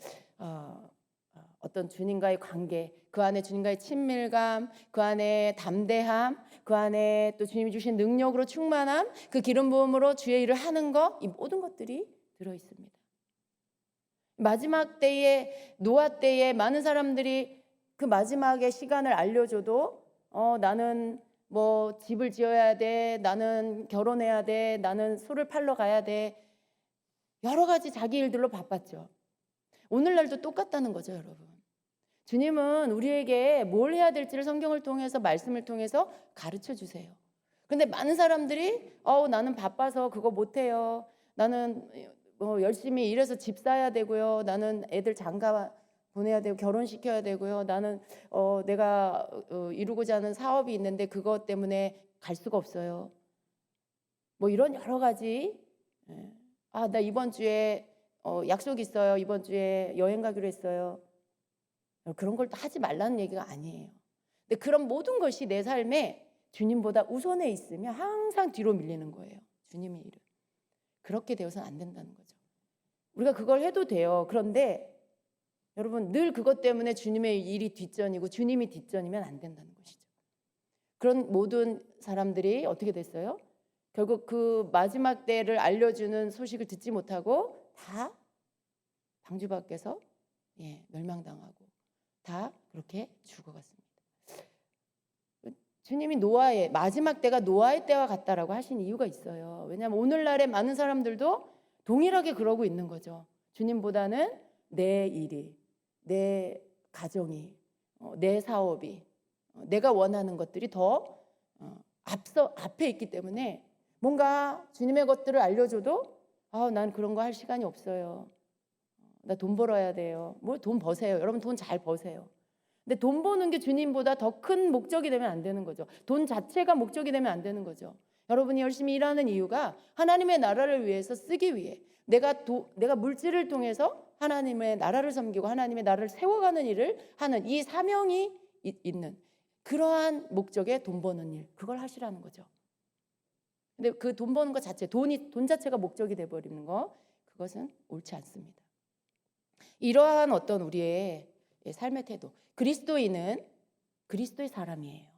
Speaker 1: 어떤 주님과의 관계, 그 안에 주님과의 친밀감, 그 안에 담대함, 그 안에 또 주님이 주신 능력으로 충만함, 그 기름 부음으로 주의 일을 하는 것, 이 모든 것들이 들어있습니다. 마지막 때에, 노아 때에 많은 사람들이 그 마지막의 시간을 알려줘도 나는 뭐 집을 지어야 돼, 나는 결혼해야 돼, 나는 소를 팔러 가야 돼, 여러 가지 자기 일들로 바빴죠. 오늘날도 똑같다는 거죠, 여러분. 주님은 우리에게 뭘 해야 될지를 성경을 통해서, 말씀을 통해서 가르쳐 주세요. 근데 많은 사람들이 나는 바빠서 그거 못해요, 나는 열심히 일해서 집 사야 되고요, 나는 애들 장가 보내야 되고 결혼시켜야 되고요, 나는 내가 이루고자 하는 사업이 있는데 그것 때문에 갈 수가 없어요, 뭐 이런 여러 가지. 나 이번 주에 약속 있어요, 이번 주에 여행 가기로 했어요. 그런 걸 또 하지 말라는 얘기가 아니에요. 근데 그런 모든 것이 내 삶에 주님보다 우선에 있으면 항상 뒤로 밀리는 거예요. 주님의 일을. 그렇게 되어서는 안 된다는 거죠. 우리가 그걸 해도 돼요. 그런데 여러분, 늘 그것 때문에 주님의 일이 뒷전이고 주님이 뒷전이면 안 된다는 것이죠. 그런 모든 사람들이 어떻게 됐어요? 결국 그 마지막 때를 알려주는 소식을 듣지 못하고 다 방주 밖에서 멸망당하고 다 그렇게 죽어갔습니다. 주님이 노아의 마지막 때가 노아의 때와 같다라고 하신 이유가 있어요. 왜냐하면 오늘날의 많은 사람들도 동일하게 그러고 있는 거죠. 주님보다는 내 일이, 내 가정이, 내 사업이, 내가 원하는 것들이 더 앞에 있기 때문에 뭔가 주님의 것들을 알려줘도 난 그런 거 할 시간이 없어요, 나 돈 벌어야 돼요. 뭐 돈 버세요. 여러분 돈 잘 버세요. 근데 돈 버는 게 주님보다 더 큰 목적이 되면 안 되는 거죠. 돈 자체가 목적이 되면 안 되는 거죠. 여러분이 열심히 일하는 이유가 하나님의 나라를 위해서 쓰기 위해, 내가 물질을 통해서 하나님의 나라를 섬기고 하나님의 나라를 세워가는 일을 하는 이 사명이 있는 그러한 목적의 돈 버는 일, 그걸 하시라는 거죠. 근데 그 돈 버는 것 자체, 돈 자체가 목적이 돼버리는 거, 그것은 옳지 않습니다. 이러한 어떤 우리의 삶의 태도, 그리스도인은 그리스도의 사람이에요.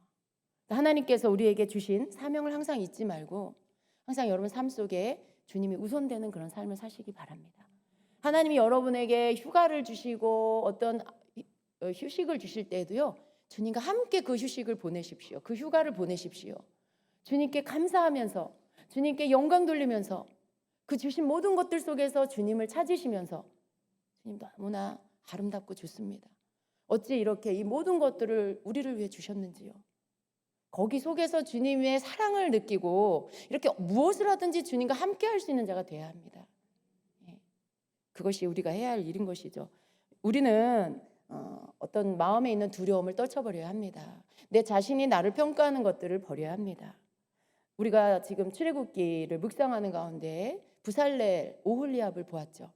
Speaker 1: 하나님께서 우리에게 주신 사명을 항상 잊지 말고 항상 여러분 삶 속에 주님이 우선되는 그런 삶을 사시기 바랍니다. 하나님이 여러분에게 휴가를 주시고 어떤 휴식을 주실 때에도요, 주님과 함께 그 휴식을 보내십시오. 그 휴가를 보내십시오. 주님께 감사하면서, 주님께 영광 돌리면서, 그 주신 모든 것들 속에서 주님을 찾으시면서, 주님 너무나 아름답고 좋습니다, 어찌 이렇게 이 모든 것들을 우리를 위해 주셨는지요. 거기 속에서 주님의 사랑을 느끼고 이렇게 무엇을 하든지 주님과 함께 할 수 있는 자가 되어야 합니다. 그것이 우리가 해야 할 일인 것이죠. 우리는 어떤 마음에 있는 두려움을 떨쳐버려야 합니다. 내 자신이 나를 평가하는 것들을 버려야 합니다. 우리가 지금 출애굽기를 묵상하는 가운데 부살렐, 오홀리압을 보았죠.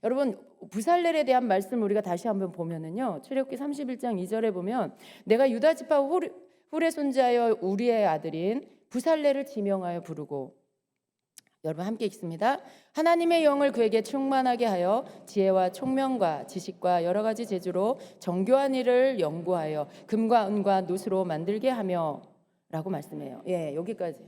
Speaker 1: 여러분, 부살렐에 대한 말씀을 우리가 다시 한번 보면은요, 출애굽기 31장 2절에 보면 내가 유다 지파 훌의 손자여 우리의 아들인 부살렐을 지명하여 부르고, 여러분 함께 읽습니다. 하나님의 영을 그에게 충만하게 하여 지혜와 총명과 지식과 여러 가지 재주로 정교한 일을 연구하여 금과 은과 노스로 만들게 하며 라고 말씀해요. 여기까지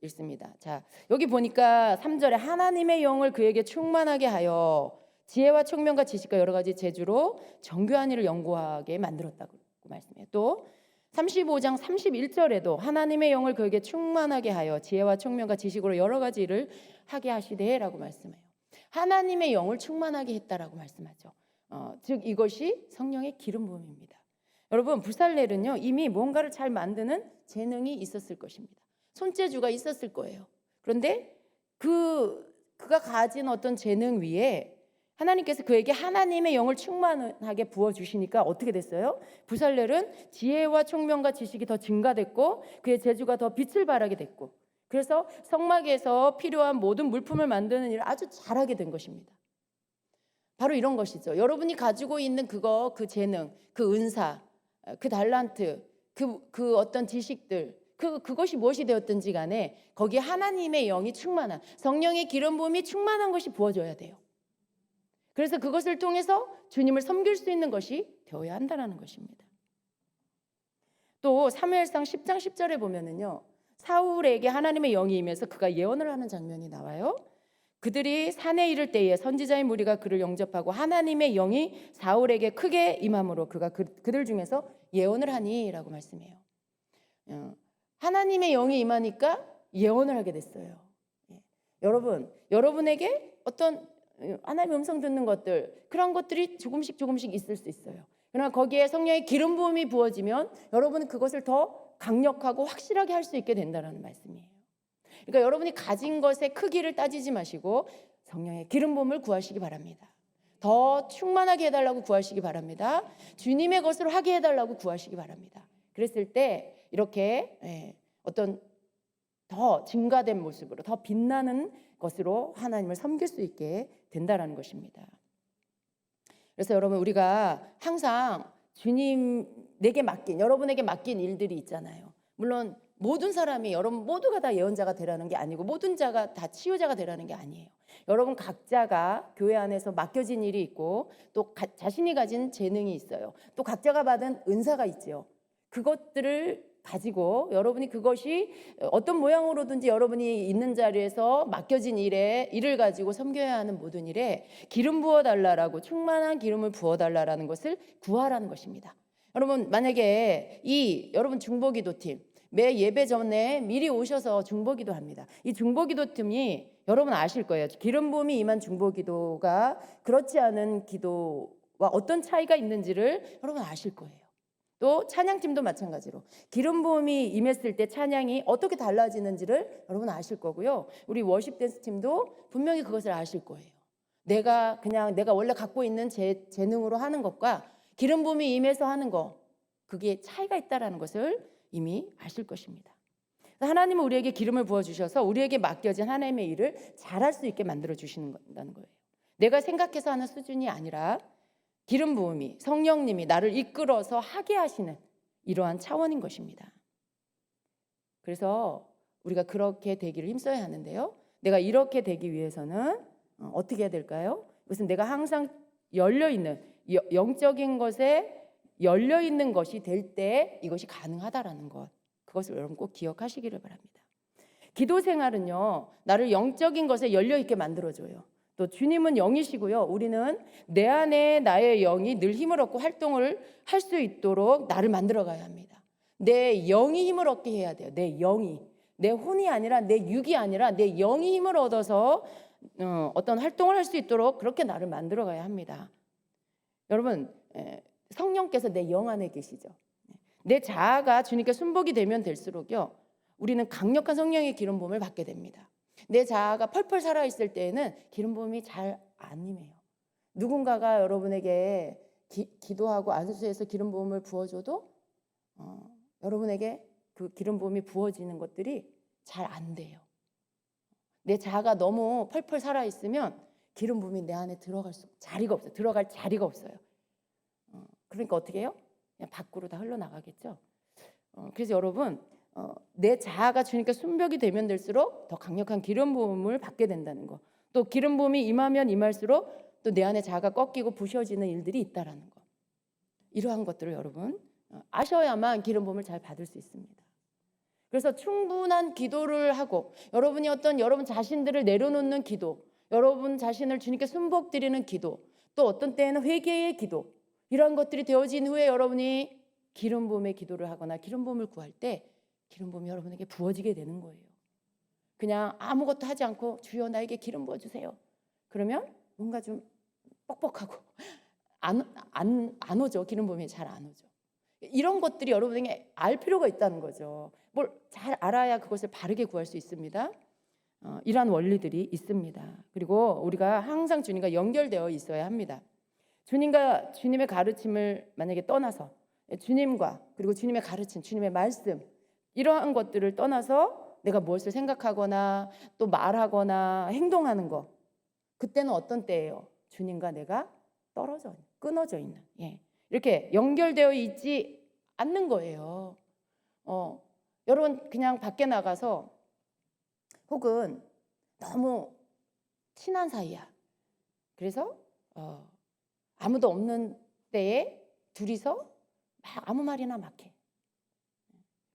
Speaker 1: 읽습니다. 자, 여기 보니까 3절에 하나님의 영을 그에게 충만하게 하여 지혜와 총명과 지식과 여러 가지 재주로 정교한 일을 연구하게 만들었다고 말씀해요. 또 35장 31절에도 하나님의 영을 그에게 충만하게 하여 지혜와 총명과 지식으로 여러 가지 일을 하게 하시되라고 말씀해요. 하나님의 영을 충만하게 했다라고 말씀하죠. 즉 이것이 성령의 기름 부음입니다. 여러분, 부살렐은요 이미 뭔가를 잘 만드는 재능이 있었을 것입니다. 손재주가 있었을 거예요. 그런데 그가 가진 어떤 재능 위에 하나님께서 그에게 하나님의 영을 충만하게 부어주시니까 어떻게 됐어요? 부살렐은 지혜와 총명과 지식이 더 증가됐고 그의 재주가 더 빛을 발하게 됐고, 그래서 성막에서 필요한 모든 물품을 만드는 일을 아주 잘하게 된 것입니다. 바로 이런 것이죠. 여러분이 가지고 있는 그 재능, 그 은사, 그 달란트, 그 어떤 지식들, 그것이 무엇이 되었든지 간에 거기에 하나님의 영이 충만한, 성령의 기름 부음이 충만한 것이 부어져야 돼요. 그래서 그것을 통해서 주님을 섬길 수 있는 것이 되어야 한다는 것입니다. 또 사무엘상 10장 10절에 보면은요, 사울에게 하나님의 영이 임해서 그가 예언을 하는 장면이 나와요. 그들이 산에 이를 때에 선지자의 무리가 그를 영접하고 하나님의 영이 사울에게 크게 임함으로 그가 그들 중에서 예언을 하니라고 말씀해요. 하나님의 영이 임하니까 예언을 하게 됐어요. 여러분, 여러분에게 어떤 하나님의 음성 듣는 것들, 그런 것들이 조금씩 있을 수 있어요. 그러나 거기에 성령의 기름 부음이 부어지면 여러분은 그것을 더 강력하고 확실하게 할 수 있게 된다는 말씀이에요. 그러니까 여러분이 가진 것의 크기를 따지지 마시고 성령의 기름 부음을 구하시기 바랍니다. 더 충만하게 해달라고 구하시기 바랍니다. 주님의 것으로 하게 해달라고 구하시기 바랍니다. 그랬을 때 이렇게 어떤 더 증가된 모습으로 더 빛나는 것으로 하나님을 섬길 수 있게 된다라는 것입니다. 그래서 여러분, 우리가 항상 주님에게 맡긴, 여러분에게 맡긴 일들이 있잖아요. 물론 모든 사람이, 여러분 모두가 다 예언자가 되라는 게 아니고 모든 자가 다 치유자가 되라는 게 아니에요. 여러분 각자가 교회 안에서 맡겨진 일이 있고 또 자신이 가진 재능이 있어요. 또 각자가 받은 은사가 있죠. 그것들을 가지고 여러분이 그것이 어떤 모양으로든지 여러분이 있는 자리에서 맡겨진 일을 가지고 섬겨야 하는 모든 일에 기름 부어달라라고, 충만한 기름을 부어달라라는 것을 구하라는 것입니다. 여러분, 만약에 여러분 중보기도팀 매 예배 전에 미리 오셔서 중보기도 합니다. 이 중보기도팀이 여러분 아실 거예요. 기름 부음이 임한 중보기도가 그렇지 않은 기도와 어떤 차이가 있는지를 여러분 아실 거예요. 또 찬양팀도 마찬가지로 기름 부음이 임했을 때 찬양이 어떻게 달라지는지를 여러분 아실 거고요. 우리 워십 댄스 팀도 분명히 그것을 아실 거예요. 내가 원래 갖고 있는 재능으로 하는 것과 기름 부음이 임해서 하는 것, 그게 차이가 있다라는 것을 이미 아실 것입니다. 하나님은 우리에게 기름을 부어주셔서 우리에게 맡겨진 하나님의 일을 잘할 수 있게 만들어 주시는다는 거예요. 내가 생각해서 하는 수준이 아니라 기름 부음이, 성령님이 나를 이끌어서 하게 하시는 이러한 차원인 것입니다. 그래서 우리가 그렇게 되기를 힘써야 하는데요. 내가 이렇게 되기 위해서는 어떻게 해야 될까요? 이것은 내가 항상 열려있는, 영적인 것에 열려있는 것이 될 때 이것이 가능하다라는 것, 그것을 여러분 꼭 기억하시기를 바랍니다. 기도 생활은요, 나를 영적인 것에 열려있게 만들어줘요. 또 주님은 영이시고요, 우리는 내 안에 나의 영이 늘 힘을 얻고 활동을 할 수 있도록 나를 만들어가야 합니다. 내 영이 힘을 얻게 해야 돼요. 내 영이, 내 혼이 아니라, 내 육이 아니라 내 영이 힘을 얻어서 어떤 활동을 할 수 있도록 그렇게 나를 만들어가야 합니다. 여러분, 성령께서 내 영 안에 계시죠. 내 자아가 주님께 순복이 되면 될수록요, 우리는 강력한 성령의 기름 부음을 받게 됩니다. 내 자아가 펄펄 살아있을 때에는 기름 부음이 잘 안 임해요. 누군가가 여러분에게 기도하고 안수해서 기름 부음을 부어줘도 여러분에게 그 기름 부음이 부어지는 것들이 잘 안 돼요. 내 자아가 너무 펄펄 살아있으면 기름 부음이 내 안에 들어갈 자리가 없어요. 그러니까 어떻게 해요? 그냥 밖으로 다 흘러나가겠죠. 그래서 여러분, 내 자아가 주님께 순벽이 되면 될수록 더 강력한 기름 부음을 받게 된다는 거. 또 기름 부음이 임하면 임할수록 또 내 안에 자아가 꺾이고 부셔지는 일들이 있다라는 거. 이러한 것들을 여러분 아셔야만 기름 부음을 잘 받을 수 있습니다. 그래서 충분한 기도를 하고 여러분이 여러분 자신들을 내려놓는 기도, 여러분 자신을 주님께 순복드리는 기도, 또 어떤 때에는 회개의 기도, 이러한 것들이 되어진 후에 여러분이 기름 부음의 기도를 하거나 기름 부음을 구할 때 기름 부음이 여러분에게 부어지게 되는 거예요. 그냥 아무것도 하지 않고 주여 나에게 기름 부어주세요. 그러면 뭔가 좀 뻑뻑하고 안 오죠. 기름 부음이 잘 안 오죠. 이런 것들이 여러분에게 알 필요가 있다는 거죠. 뭘 잘 알아야 그것을 바르게 구할 수 있습니다. 이러한 원리들이 있습니다. 그리고 우리가 항상 주님과 연결되어 있어야 합니다. 주님과 주님의 가르침을 만약에 떠나서 주님과 그리고 주님의 가르침, 주님의 말씀 이러한 것들을 떠나서 내가 무엇을 생각하거나 또 말하거나 행동하는 것, 그때는 어떤 때예요? 주님과 내가 끊어져 있는, 이렇게 연결되어 있지 않는 거예요. 여러분 그냥 밖에 나가서 혹은 너무 친한 사이야. 그래서 아무도 없는 때에 둘이서 막 아무 말이나 막 해.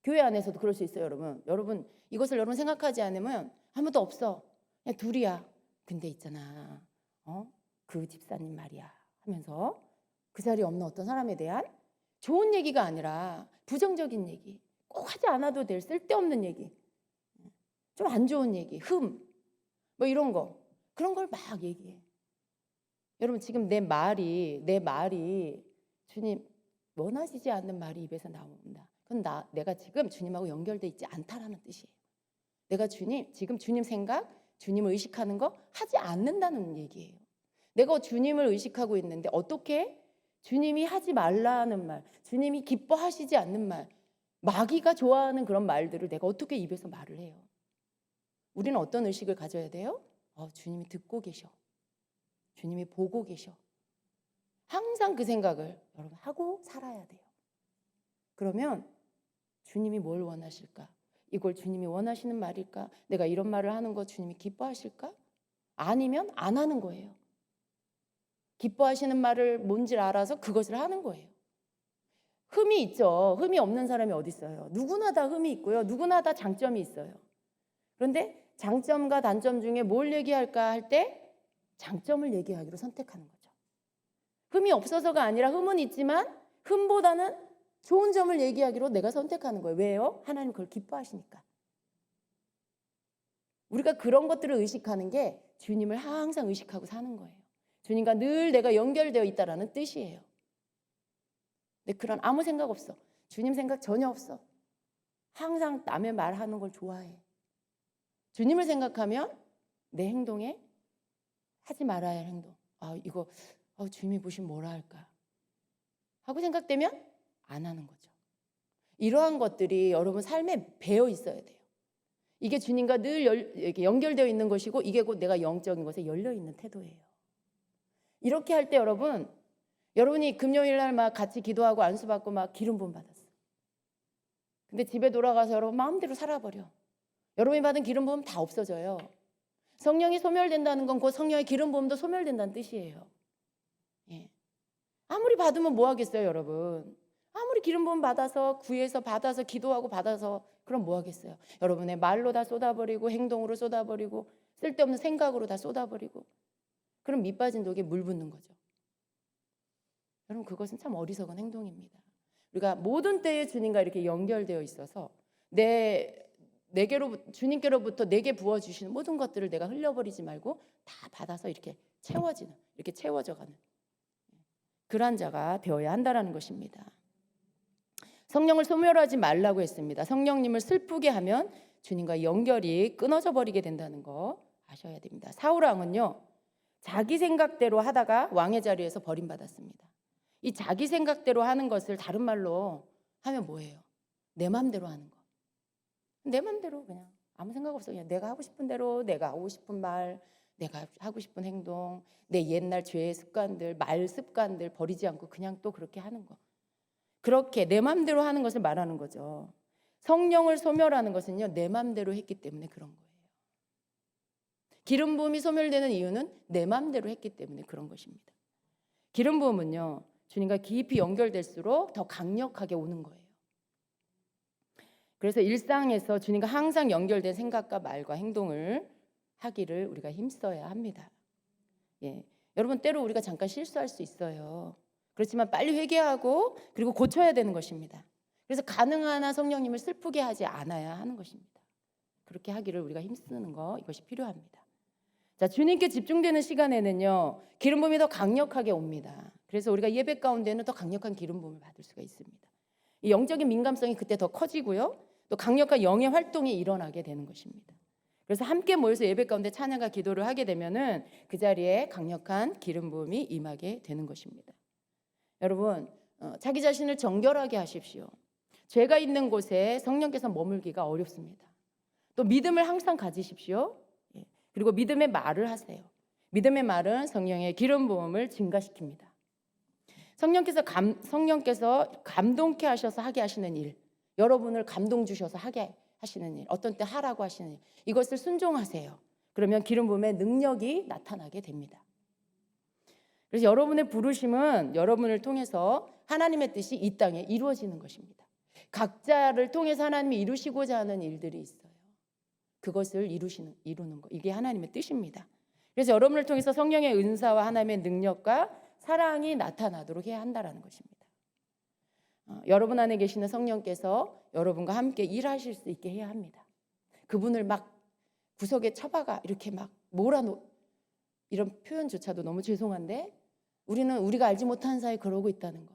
Speaker 1: 교회 안에서도 그럴 수 있어요, 여러분. 이것을 여러분 생각하지 않으면 아무도 없어. 그냥 둘이야. 근데 있잖아, 그 집사님 말이야 하면서 그 자리에 없는 어떤 사람에 대한 좋은 얘기가 아니라 부정적인 얘기, 꼭 하지 않아도 될 쓸데없는 얘기, 좀 안 좋은 얘기, 뭐 이런 거, 그런 걸 막 얘기해. 여러분, 지금 내 말이 주님 원하시지 않는 말이 입에서 나온다. 그건 내가 지금 주님하고 연결돼 있지 않다라는 뜻이에요. 내가 지금 주님 생각, 주님을 의식하는 거 하지 않는다는 얘기예요. 내가 주님을 의식하고 있는데 어떻게 주님이 하지 말라는 말, 주님이 기뻐하시지 않는 말, 마귀가 좋아하는 그런 말들을 내가 어떻게 입에서 말을 해요? 우리는 어떤 의식을 가져야 돼요? 주님이 듣고 계셔. 주님이 보고 계셔. 항상 그 생각을 여러분 하고 살아야 돼요. 그러면 주님이 뭘 원하실까? 이걸 주님이 원하시는 말일까? 내가 이런 말을 하는 거 주님이 기뻐하실까? 아니면 안 하는 거예요. 기뻐하시는 말을 뭔지 알아서 그것을 하는 거예요. 흠이 있죠. 흠이 없는 사람이 어디 있어요? 누구나 다 흠이 있고요. 누구나 다 장점이 있어요. 그런데 장점과 단점 중에 뭘 얘기할까 할 때 장점을 얘기하기로 선택하는 거죠. 흠이 없어서가 아니라 흠은 있지만 흠보다는 좋은 점을 얘기하기로 내가 선택하는 거예요. 왜요? 하나님 그걸 기뻐하시니까. 우리가 그런 것들을 의식하는 게 주님을 항상 의식하고 사는 거예요. 주님과 늘 내가 연결되어 있다라는 뜻이에요. 근데 그런 아무 생각 없어. 주님 생각 전혀 없어. 항상 남의 말하는 걸 좋아해. 주님을 생각하면 내 행동에 하지 말아야 할 행동. 이거 주님이 보시면 뭐라 할까 하고 생각되면 안 하는 거죠. 이러한 것들이 여러분 삶에 배어 있어야 돼요. 이게 주님과 늘 이렇게 연결되어 있는 것이고 이게 곧 내가 영적인 것에 열려 있는 태도예요. 이렇게 할 때 여러분이 금요일 날 막 같이 기도하고 안수 받고 막 기름 부음 받았어. 근데 집에 돌아가서 여러분 마음대로 살아버려. 여러분이 받은 기름 부음 다 없어져요. 성령이 소멸된다는 건 그 성령의 기름 부음도 소멸된다는 뜻이에요. 예. 아무리 받으면 뭐 하겠어요, 여러분? 아무리 기름 부음 받아서 구해서 받아서 기도하고 받아서 그럼 뭐 하겠어요? 여러분의 말로 다 쏟아버리고 행동으로 쏟아버리고 쓸데없는 생각으로 다 쏟아버리고 그럼 밑 빠진 독에 물 붓는 거죠. 여러분 그것은 참 어리석은 행동입니다. 우리가 모든 때에 주님과 이렇게 연결되어 있어서 주님께로부터 내게 부어주시는 모든 것들을 내가 흘려버리지 말고 다 받아서 이렇게 채워져가는 그러한 자가 되어야 한다는 것입니다. 성령을 소멸하지 말라고 했습니다. 성령님을 슬프게 하면 주님과 연결이 끊어져 버리게 된다는 거 아셔야 됩니다. 사울 왕은요, 자기 생각대로 하다가 왕의 자리에서 버림받았습니다. 이 자기 생각대로 하는 것을 다른 말로 하면 뭐예요? 내 맘대로 하는 거. 내 맘대로 그냥 아무 생각 없어. 그냥 내가 하고 싶은 대로, 내가 하고 싶은 말, 내가 하고 싶은 행동, 내 옛날 죄의 습관들, 말 습관들 버리지 않고 그냥 또 그렇게 하는 거. 그렇게 내 맘대로 하는 것을 말하는 거죠. 성령을 소멸하는 것은요, 내 맘대로 했기 때문에 그런 거예요. 기름 부음이 소멸되는 이유는 내 맘대로 했기 때문에 그런 것입니다. 기름 부음은요, 주님과 깊이 연결될수록 더 강력하게 오는 거예요. 그래서 일상에서 주님과 항상 연결된 생각과 말과 행동을 하기를 우리가 힘써야 합니다. 예, 여러분 때로 우리가 잠깐 실수할 수 있어요. 그렇지만 빨리 회개하고 그리고 고쳐야 되는 것입니다. 그래서 가능한 한 성령님을 슬프게 하지 않아야 하는 것입니다. 그렇게 하기를 우리가 힘쓰는 거 이것이 필요합니다. 자, 주님께 집중되는 시간에는요, 기름 부음이 더 강력하게 옵니다. 그래서 우리가 예배 가운데는 더 강력한 기름 부음을 받을 수가 있습니다. 이 영적인 민감성이 그때 더 커지고요, 또 강력한 영의 활동이 일어나게 되는 것입니다. 그래서 함께 모여서 예배 가운데 찬양과 기도를 하게 되면은 그 자리에 강력한 기름 부음이 임하게 되는 것입니다. 여러분, 자기 자신을 정결하게 하십시오. 죄가 있는 곳에 성령께서 머물기가 어렵습니다. 또 믿음을 항상 가지십시오. 그리고 믿음의 말을 하세요. 믿음의 말은 성령의 기름 부음을 증가시킵니다. 성령께서 감동케 하셔서 하게 하시는 일, 여러분을 감동 주셔서 하게 하시는 일, 어떤 때 하라고 하시는 일, 이것을 순종하세요. 그러면 기름 부음의 능력이 나타나게 됩니다. 그래서 여러분의 부르심은 여러분을 통해서 하나님의 뜻이 이 땅에 이루어지는 것입니다. 각자를 통해서 하나님이 이루시고자 하는 일들이 있어요. 그것을 이루는 거, 이게 하나님의 뜻입니다. 그래서 여러분을 통해서 성령의 은사와 하나님의 능력과 사랑이 나타나도록 해야 한다는 것입니다. 여러분 안에 계시는 성령께서 여러분과 함께 일하실 수 있게 해야 합니다. 그분을 막 구석에 처박아 이렇게 막 몰아놓, 이런 표현조차도 너무 죄송한데 우리는 우리가 알지 못하는 사이에 그러고 있다는 거.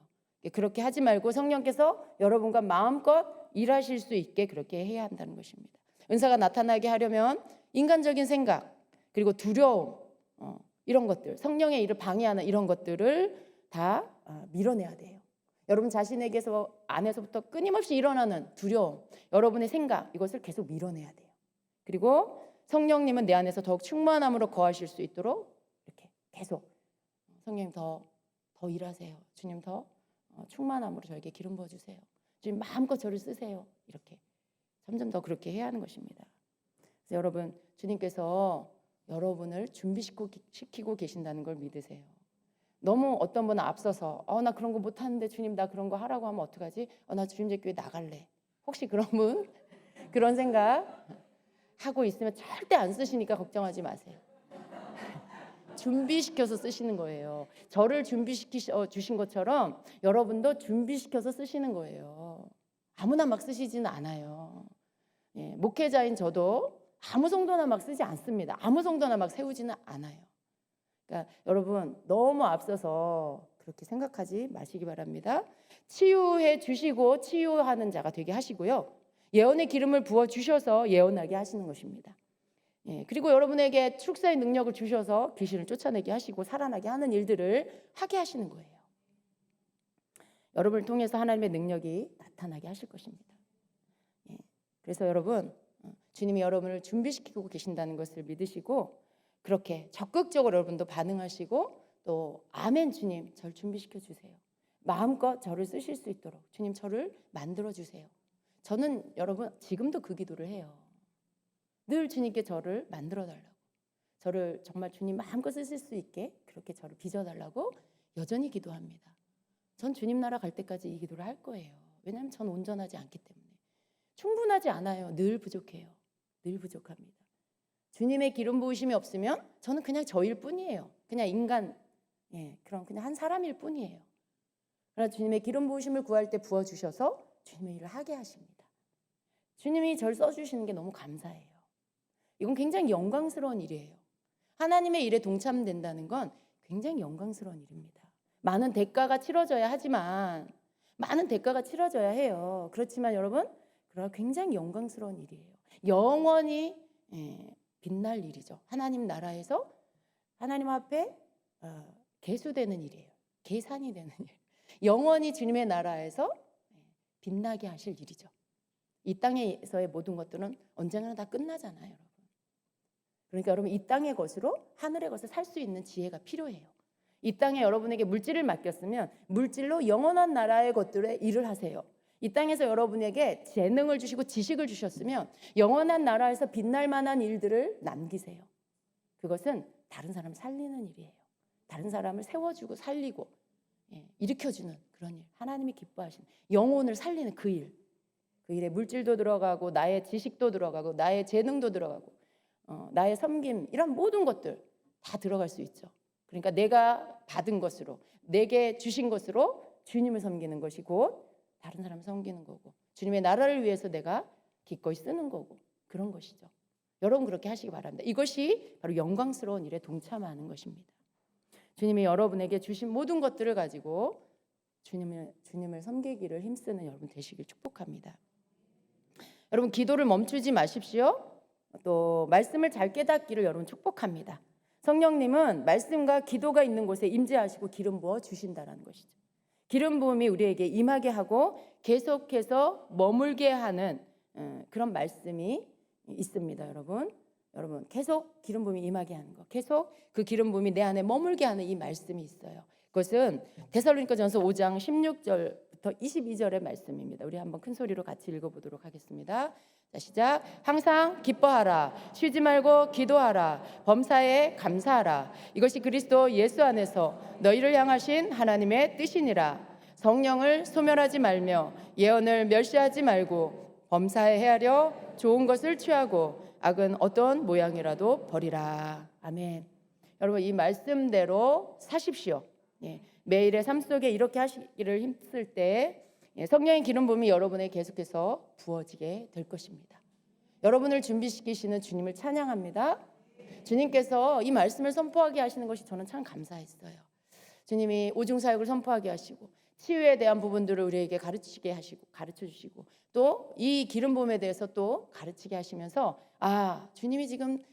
Speaker 1: 그렇게 하지 말고 성령께서 여러분과 마음껏 일하실 수 있게 그렇게 해야 한다는 것입니다. 은사가 나타나게 하려면 인간적인 생각 그리고 두려움, 이런 것들, 성령의 일을 방해하는 이런 것들을 다 밀어내야 돼요. 여러분 자신에게서 안에서부터 끊임없이 일어나는 두려움, 여러분의 생각, 이것을 계속 밀어내야 돼요. 그리고 성령님은 내 안에서 더욱 충만함으로 거하실 수 있도록 이렇게 계속 성령님 더 일하세요. 주님 더 충만함으로 저에게 기름 부어주세요. 주님 마음껏 저를 쓰세요. 이렇게 점점 더 그렇게 해야 하는 것입니다. 그래서 여러분, 주님께서 여러분을 준비시키고 계신다는 걸 믿으세요. 너무 어떤 분은 앞서서 나 그런 거 못하는데 주님 나 그런 거 하라고 하면 어떡하지? 나 주님제교회 나갈래. 혹시 그런 분? 그런 생각 하고 있으면 절대 안 쓰시니까 걱정하지 마세요. 준비시켜서 쓰시는 거예요. 저를 준비시켜 주신 것처럼 여러분도 준비시켜서 쓰시는 거예요. 아무나 막 쓰시지는 않아요. 목회자인 저도 아무 성도나 막 쓰지 않습니다. 아무 성도나 막 세우지는 않아요. 그러니까 여러분 너무 앞서서 그렇게 생각하지 마시기 바랍니다. 치유해 주시고 치유하는 자가 되게 하시고요. 예언의 기름을 부어 주셔서 예언하게 하시는 것입니다. 그리고 여러분에게 축사의 능력을 주셔서 귀신을 쫓아내게 하시고 살아나게 하는 일들을 하게 하시는 거예요. 여러분을 통해서 하나님의 능력이 나타나게 하실 것입니다. 그래서 여러분 주님이 여러분을 준비시키고 계신다는 것을 믿으시고 그렇게 적극적으로 여러분도 반응하시고 또 아멘 주님 저를 준비시켜 주세요. 마음껏 저를 쓰실 수 있도록 주님 저를 만들어 주세요. 저는 여러분 지금도 그 기도를 해요. 늘 주님께 저를 만들어 달라고, 저를 정말 주님 마음껏 쓰실 수 있게 그렇게 저를 빚어달라고 여전히 기도합니다. 전 주님 나라 갈 때까지 이 기도를 할 거예요. 왜냐하면 전 온전하지 않기 때문에. 충분하지 않아요. 늘 부족해요. 늘 부족합니다. 주님의 기름 부으심이 없으면 저는 그냥 저일 뿐이에요. 그냥 인간, 그런 그냥 한 사람일 뿐이에요. 그러나 주님의 기름 부으심을 구할 때 부어주셔서 주님의 일을 하게 하십니다. 주님이 저를 써주시는 게 너무 감사해요. 이건 굉장히 영광스러운 일이에요. 하나님의 일에 동참된다는 건 굉장히 영광스러운 일입니다. 많은 대가가 치러져야 하지만 많은 대가가 치러져야 해요. 그렇지만 여러분 굉장히 영광스러운 일이에요. 영원히 빛날 일이죠. 하나님 나라에서 하나님 앞에 계수되는 일이에요. 계산이 되는 일. 영원히 주님의 나라에서 빛나게 하실 일이죠. 이 땅에서의 모든 것들은 언젠가는 다 끝나잖아요, 여러분. 그러니까 여러분 이 땅의 것으로 하늘의 것을 살 수 있는 지혜가 필요해요. 이 땅에 여러분에게 물질을 맡겼으면 물질로 영원한 나라의 것들에 일을 하세요. 이 땅에서 여러분에게 재능을 주시고 지식을 주셨으면 영원한 나라에서 빛날 만한 일들을 남기세요. 그것은 다른 사람을 살리는 일이에요. 다른 사람을 세워주고 살리고 일으켜주는 그런 일. 하나님이 기뻐하시는 영혼을 살리는 그 일. 그 일에 물질도 들어가고 나의 지식도 들어가고 나의 재능도 들어가고 나의 섬김 이런 모든 것들 다 들어갈 수 있죠. 그러니까 내가 받은 것으로 내게 주신 것으로 주님을 섬기는 것이 곧 다른 사람을 섬기는 거고 주님의 나라를 위해서 내가 기꺼이 쓰는 거고 그런 것이죠. 여러분 그렇게 하시기 바랍니다. 이것이 바로 영광스러운 일에 동참하는 것입니다. 주님이 여러분에게 주신 모든 것들을 가지고 주님을 섬기기를 힘쓰는 여러분 되시길 축복합니다. 여러분 기도를 멈추지 마십시오. 또 말씀을 잘 깨닫기를 여러분 축복합니다. 성령님은 말씀과 기도가 있는 곳에 임재하시고 기름 부어 주신다라는 것이죠. 기름 부음이 우리에게 임하게 하고 계속해서 머물게 하는 그런 말씀이 있습니다. 여러분 계속 기름 부음이 임하게 하는 거, 계속 그 기름 부음이 내 안에 머물게 하는 이 말씀이 있어요. 그것은 데살로니가전서 5장 16절부터 22절의 말씀입니다. 우리 한번 큰 소리로 같이 읽어보도록 하겠습니다. 자, 시작. 항상 기뻐하라. 쉬지 말고 기도하라. 범사에 감사하라. 이것이 그리스도 예수 안에서 너희를 향하신 하나님의 뜻이니라. 성령을 소멸하지 말며 예언을 멸시하지 말고 범사에 헤아려 좋은 것을 취하고 악은 어떤 모양이라도 버리라. 아멘. 여러분 이 말씀대로 사십시오. 예, 매일의 삶 속에 이렇게 하시기를 힘쓸 때 성령의 기름 부음이 여러분에 계속해서 부어지게 될 것입니다. 여러분을 준비시키시는 주님을 찬양합니다. 주님께서 이 말씀을 선포하게 하시는 것이 저는 참 감사했어요. 주님이 오중사역을 선포하게 하시고 치유에 대한 부분들을 우리에게 가르치게 하시고 가르쳐 주시고 또 이 기름 부음에 대해서 또 가르치게 하시면서 주님이 지금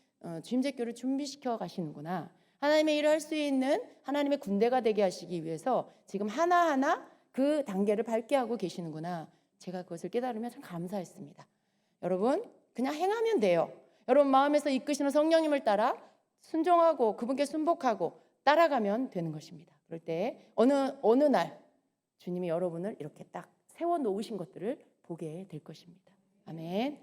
Speaker 1: 주임제교를 준비시켜 가시는구나. 하나님의 일을 할 수 있는 하나님의 군대가 되게 하시기 위해서 지금 하나하나 그 단계를 밟게 하고 계시는구나. 제가 그것을 깨달으면 참 감사했습니다. 여러분 그냥 행하면 돼요. 여러분 마음에서 이끄시는 성령님을 따라 순종하고 그분께 순복하고 따라가면 되는 것입니다. 그럴 때 어느 날 주님이 여러분을 이렇게 딱 세워놓으신 것들을 보게 될 것입니다. 아멘.